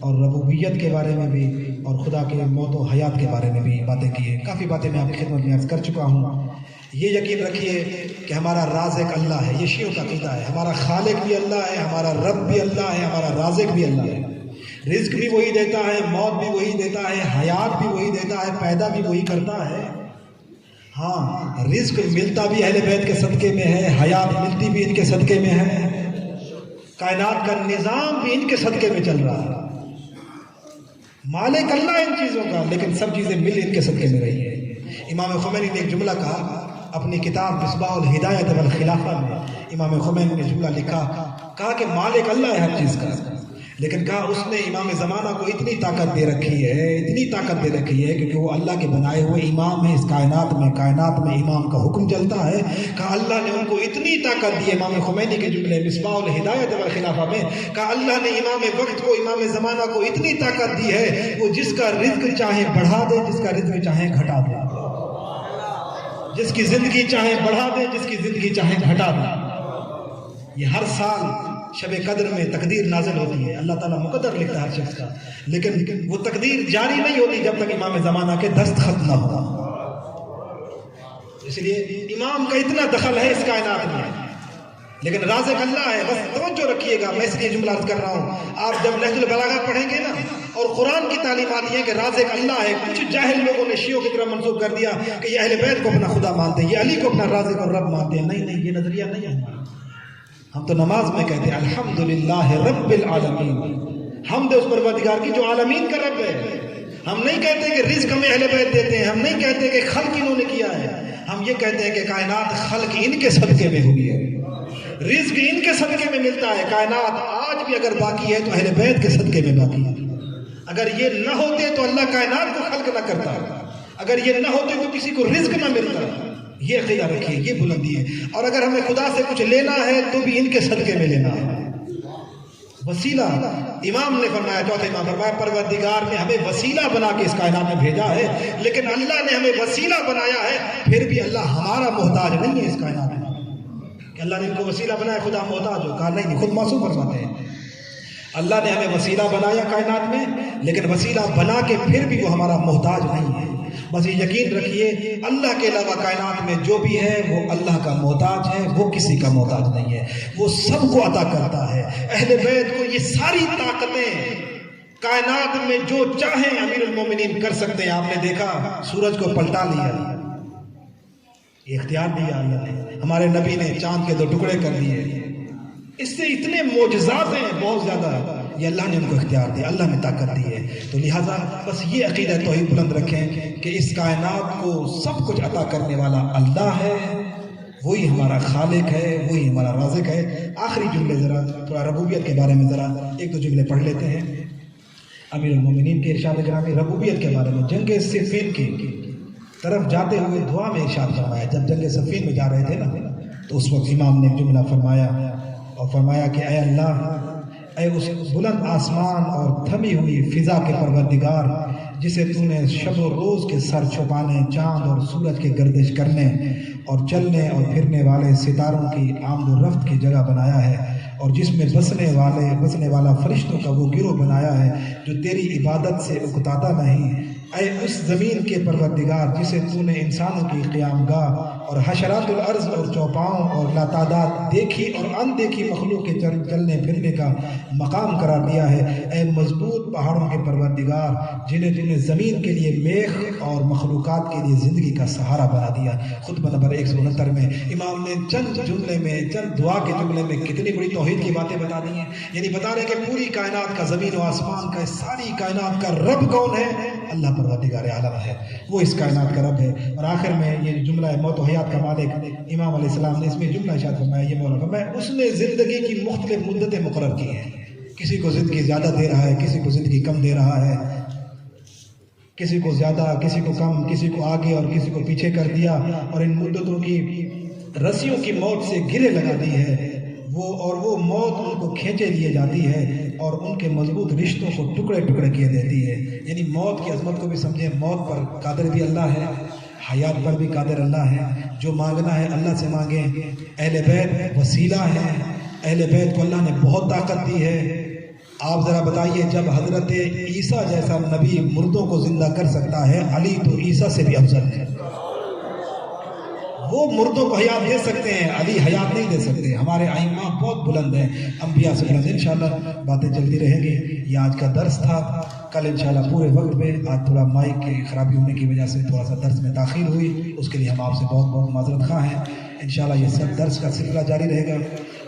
اور ربوبیت کے بارے میں بھی اور خدا کے موت و حیات کے بارے میں بھی باتیں کی ہیں۔ کافی باتیں میں آپ کی خدمت میں عرض کر چکا ہوں۔ یہ یقین رکھیے کہ ہمارا رازق اللہ ہے، یہ شیعوں کا عقیدہ ہے، ہمارا خالق بھی اللہ ہے، ہمارا رب بھی اللہ ہے، ہمارا رازق بھی اللہ ہے، رزق بھی وہی دیتا ہے، موت بھی وہی دیتا ہے، حیات بھی وہی دیتا ہے، پیدا بھی وہی کرتا ہے۔ ہاں رزق ملتا بھی اہل بیت کے صدقے میں ہے، حیات ملتی بھی ان کے صدقے میں ہے، کائنات کا نظام بھی ان کے صدقے میں چل رہا ہے، مالک اللہ ان چیزوں کا، لیکن سب چیزیں مل ان کے صدقے میں رہی ہیں۔ امام خمینی نے ایک جملہ کہا اپنی کتاب مصباح الہدایت والخلافہ میں، امام خمینی نے جملہ لکھا، کہا کہ مالک اللہ ہے ہر چیز کا، لیکن کہا اس نے امام زمانہ کو اتنی طاقت دے رکھی ہے، اتنی طاقت دے رکھی ہے کیونکہ وہ اللہ کے بنائے ہوئے امام ہیں اس کائنات میں امام کا حکم چلتا ہے، کہا اللہ نے ان کو اتنی طاقت دی ہے، امام خمینی کے جملے مصباح الہدایت والخلافہ میں، کہا اللہ نے امام وقت کو، امام زمانہ کو اتنی طاقت دی ہے، وہ جس کا رزق چاہے بڑھا دے، جس کا رزق چاہے گھٹا دے، جس کی زندگی چاہے بڑھا دے، جس کی زندگی چاہے گھٹا دے۔ یہ ہر سال شب قدر میں تقدیر نازل ہوتی ہے، اللہ تعالیٰ مقدر لکھتا ہے ہر شخص کا، لیکن وہ تقدیر جاری نہیں ہوتی جب تک امام زمانہ کے دستخط نہ ہو۔ اس لیے امام کا اتنا دخل ہے اس کائنات میں، لیکن رازق اللہ ہے۔ بس توجہ رکھیے گا، میں اس لیے جملہ عرض کر رہا ہوں، آپ جب نہج البلاغہ پڑھیں گے نا اور قرآن کی تعلیمات یہ ہے کہ رازق اللہ ہے، کچھ جاہل لوگوں نے شیعوں کی طرح منسوخ کر دیا کہ یہ اہل بیت کو اپنا خدا مانتے ہیں، یہ علی کو اپنا رازق اور رب مانتے ہیں۔ نہیں، یہ نظریہ نہیں ہے۔ ہم تو نماز میں کہتے ہیں الحمدللہ رب العالمین، حمد اس پروردگار کی جو عالمین کا رب ہے۔ ہم نہیں کہتے کہ رزق ہمیں اہل بیت دیتے ہیں، ہم نہیں کہتے کہ خلق انہوں نے کیا ہے، ہم یہ کہتے ہیں کہ کائنات خلق ان کے صدقے میں ہوئی ہے، رزق ان کے صدقے میں ملتا ہے، کائنات آج بھی اگر باقی ہے تو اہل بیت کے صدقے میں باقی ہے۔ اگر یہ نہ ہوتے تو اللہ کائنات کو خلق نہ کرتا، اگر یہ نہ ہوتے تو کسی کو رزق نہ ملتا۔ یہ عقیدہ رکھیے، یہ بلندی ہے۔ اور اگر ہمیں خدا سے کچھ لینا ہے تو بھی ان کے صدقے میں لینا ہے۔ وسیلہ امام نے فرمایا، چوتھے امام فرمایا پروردگار نے ہمیں وسیلہ بنا کے اس کائنات میں بھیجا ہے، لیکن اللہ نے ہمیں وسیلہ بنایا ہے، پھر بھی اللہ ہمارا محتاج نہیں ہے اس کائنات میں کہ اللہ نے ان کو وسیلہ بنایا خدا محتاج ہو، کہا نہیں، خود معصوم فرماتے ہیں اللہ نے ہمیں وسیلہ بنایا کائنات میں، لیکن وسیلہ بنا کے پھر بھی وہ ہمارا محتاج نہیں ہے۔ بس یہ یقین رکھیے اللہ کے علاوہ کائنات میں جو بھی ہے وہ اللہ کا محتاج ہے، وہ کسی کا محتاج نہیں ہے، وہ سب کو عطا کرتا ہے۔ اہل بیت کو یہ ساری طاقتیں کائنات میں جو چاہیں امیر المومنین کر سکتے ہیں۔ آپ نے دیکھا سورج کو پلٹا لیا، یہ اختیار دیا اللہ نے۔ ہمارے نبی نے چاند کے 2 ٹکڑے کر دیے، اس سے اتنے معجزات ہیں بہت زیادہ یہ اللہ نے ان کو اختیار دیا، اللہ نے طاقت دی ہے. تو لہٰذا بس یہ عقیدہ توحید بلند رکھیں کہ اس کائنات کو سب کچھ عطا کرنے والا اللہ ہے، وہی ہمارا خالق ہے، وہی ہمارا رازق ہے. آخری جملے ذرا تھوڑا ربوبیت کے بارے میں ذرا ایک دو جملے پڑھ لیتے ہیں. امیر المومنین کے ارشاد گرامی ربوبیت کے بارے میں جنگ صفین کی طرف جاتے ہوئے دعا میں ارشاد فرمایا. جب جنگ صفین میں جا رہے تھے نا تو اس وقت امام نے ایک جملہ فرمایا اور فرمایا کہ اے اللہ، اے اس بلند آسمان اور تھمی ہوئی فضا کے پروردگار جسے تو نے شب و روز کے سر چھپانے، چاند اور سورج کے گردش کرنے اور چلنے اور پھرنے والے ستاروں کی آمد و رفت کی جگہ بنایا ہے، اور جس میں بسنے والا فرشتوں کا وہ گروہ بنایا ہے جو تیری عبادت سے اکتاتا نہیں. اے اس زمین کے پروردگار جسے تو نے انسانوں کی قیام گاہ اور حشرات الارض اور چوپاؤں اور لاتعداد دیکھی اور اندیکھی مخلوق کے چلنے پھرنے کا مقام قرار دیا ہے. اے مضبوط پہاڑوں کے پروردگار جنہیں تو نے زمین کے لیے میخ اور مخلوقات کے لیے زندگی کا سہارا بنا دیا. خطبہ نمبر 169 میں امام نے چند جملے میں، چند دعا کے جملے میں کتنی بڑی توحید کی باتیں بتا دی ہیں. یعنی بتا رہے کہ پوری کائنات کا، زمین و آسمان کا، ساری کائنات کا رب کون ہے؟ اللہ پروردگار عالم ہے، وہ اس کائنات کا رب ہے. اور آخر میں یہ جملہ ہے موت و حیات کا مالک امام علیہ السلام نے اس میں جملہ ارشاد فرمایا، یہ مولا فرمایا اس نے زندگی کی مختلف مدتیں مقرر کی ہیں. کسی کو زندگی زیادہ دے رہا ہے، کسی کو زندگی کم دے رہا ہے، کسی کو زیادہ، کسی کو کم، کسی کو آگے اور کسی کو پیچھے کر دیا، اور ان مدتوں کی رسیوں کی موت سے گرے لگا دی ہے وہ موت ان کو کھینچے لیے جاتی ہے اور ان کے مضبوط رشتوں کو ٹکڑے ٹکڑے کیے دیتی ہے. یعنی موت کی عظمت کو بھی سمجھیں، موت پر قادر بھی اللہ ہے، حیات پر بھی قادر اللہ ہے. جو مانگنا ہے اللہ سے مانگیں. اہل بیت وسیلہ ہے، اہل بیت کو اللہ نے بہت طاقت دی ہے. آپ ذرا بتائیے، جب حضرت عیسیٰ جیسا نبی مردوں کو زندہ کر سکتا ہے، علی تو عیسیٰ سے بھی افضل ہے. وہ مردوں کو حیات دے سکتے ہیں، علی حیات نہیں دے سکتے. ہمارے ائمہ بہت بلند ہیں، انبیاء سے بلند. انشاءاللہ باتیں چلتی رہیں گی. یہ آج کا درس تھا. کل انشاءاللہ پورے وقت میں، آج تھوڑا مائک کی خرابی ہونے کی وجہ سے تھوڑا سا درس میں تاخیر ہوئی، اس کے لیے ہم آپ سے بہت بہت معذرت خواہ ہیں. انشاءاللہ یہ سب درس کا سلسلہ جاری رہے گا.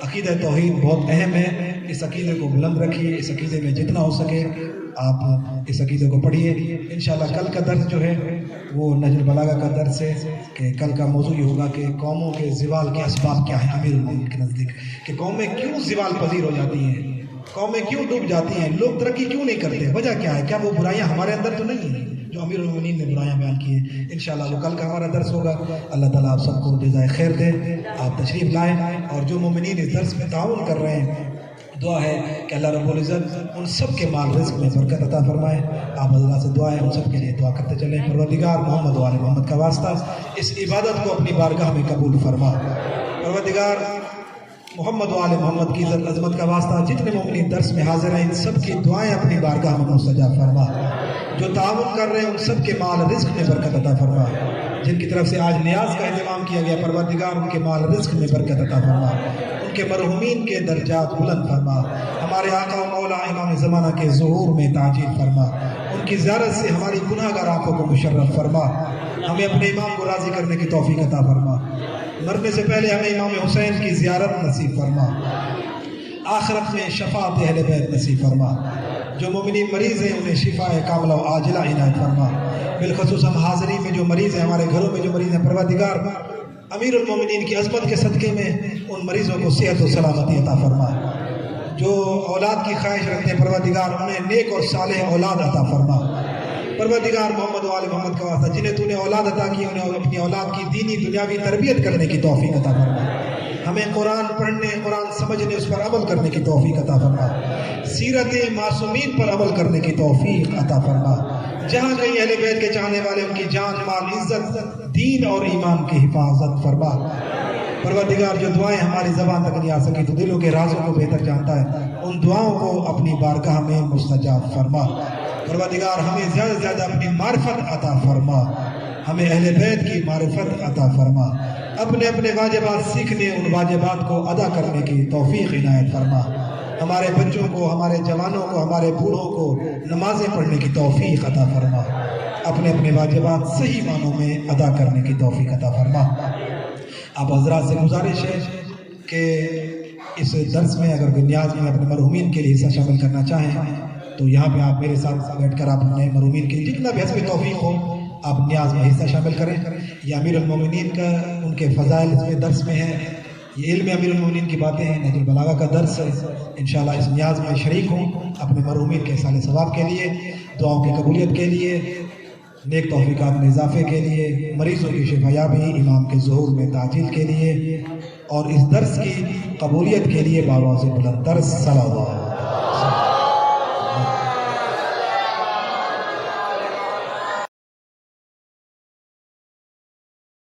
عقیدہ توحید بہت اہم ہے، اس عقیدے کو بلند رکھیے. اس عقیدے میں جتنا ہو سکے آپ اس عقیدے کو پڑھیے. انشاءاللہ کل کا درس جو ہے وہ نہج البلاغہ کا درس ہے کہ کل کا موضوع یہ ہوگا کہ قوموں کے زوال کے اسباب کیا ہیں امیر المومنین کے نزدیک، کہ قومیں کیوں زوال پذیر ہو جاتی ہیں، قومیں کیوں ڈوب جاتی ہیں، لوگ ترقی کیوں نہیں کرتے، وجہ کیا ہے؟ کیا وہ برائیاں ہمارے اندر تو نہیں ہیں جو امیر المومنین نے برائیاں بیان کی ہیں؟ انشاءاللہ وہ کل کا ہمارا درس ہوگا. اللہ تعالیٰ آپ سب کو جزائے خیر دے. آپ تشریف لائیں، اور جو مومنین اس درس میں تعاون کر رہے ہیں، دعا ہے کہ اللہ رب العزت ان سب کے مال رزق میں برکت عطا فرمائے. آپ حضرات سے دعا ہے، ان سب کے لیے دعا کرتے چلیں. پروردگار محمد و آل محمد کا واسطہ اس عبادت کو اپنی بارگاہ میں قبول فرما. پروردگار محمد و آل محمد کی عزت عظمت کا واسطہ جتنے مومنین درس میں حاضر ہیں، ان سب کی دعائیں اپنی بارگاہ میں مستجاب فرما. جو تعاون کر رہے ہیں ان سب کے مال رزق میں برکت عطا فرما. جن کی طرف سے آج نیاز کا اہتمام کیا گیا، پروردگار ان کے مال رزق میں برکت عطا فرما، ان کے مرحومین کے درجات بلند فرما. ہمارے آقا و مولا امام زمانہ کے ظہور میں تعجیل فرما. ان کی زیارت سے ہماری گناہگار آنکھوں کو مشرف فرما. ہمیں اپنے امام کو راضی کرنے کی توفیق عطا فرما. مرنے سے پہلے ہمیں امام حسین کی زیارت نصیب فرما. آخرت میں شفاعت اہل بیت نصیب فرما. جو مومنین مریض ہیں انہیں شفا کاملہ و عاجلہ عنایت فرما. بالخصوص ہم حاضرین میں جو مریض ہیں، ہمارے گھروں میں جو مریض ہیں، پروردگار امیر المومنین کی عظمت کے صدقے میں ان مریضوں کو صحت و سلامتی عطا فرما. جو اولاد کی خواہش رکھتے ہیں، پروردگار انہیں نیک اور صالح اولاد عطا فرما. پروردگار محمد و آل محمد کا واسطہ جنہیں تو نے اولاد عطا کی، انہیں اپنی اولاد کی دینی دنیاوی تربیت کرنے کی توفیق عطا فرما. ہمیں قرآن پڑھنے، قرآن سمجھنے، اس پر عمل کرنے کی توفیق عطا فرما. سیرت معصومین پر عمل کرنے کی توفیق عطا فرما. جہاں کہیں اہل بیت کے چاہنے والے، ان کی جان مال عزت دین اور ایمان کی حفاظت فرما. پروردگار جو دعائیں ہماری زبان تک نہیں آ سکی تو دلوں کے رازوں کو بہتر جانتا ہے، ان دعاؤں کو اپنی بارگاہ میں مستجاب فرما. پروردگار ہمیں زیادہ سے زیادہ اپنی معرفت عطا فرما. ہمیں اہل بیت کی معرفت عطا فرما. اپنے اپنے واجبات سیکھنے، ان واجبات کو ادا کرنے کی توفیق عنایت فرما. ہمارے بچوں کو، ہمارے جوانوں کو، ہمارے بوڑھوں کو نمازیں پڑھنے کی توفیق عطا فرما. اپنے اپنے واجبات صحیح معنوں میں ادا کرنے کی توفیق عطا فرما. آپ حضرات سے گزارش ہے کہ اس درس میں اگر کوئی نیاز میں اپنے مرحومین کے لیے حصہ شامل کرنا چاہیں تو یہاں پہ آپ میرے ساتھ بیٹھ کر آپ اپنے مرحومین کے لیے جتنا بھی حسب توفیق ہو آپ نیاز میں حصہ شامل کریں. یہ امیر المومنین کا ان کے فضائل اس میں درس میں ہے. یہ علم امیر المومنین کی باتیں ہیں. نہج البلاغہ کا درس ہے. انشاءاللہ اس نیاز میں شریک ہوں اپنے مرحومین کے احصال ثواب کے لیے, دعاؤں کی قبولیت کے لیے, نیک توفیقات میں اضافے کے لیے, مریضوں کی شفا یابی, امام کے ظہور میں تعجیل کے لیے, اور اس درس کی قبولیت کے لیے بآواز بلند درس صلوات.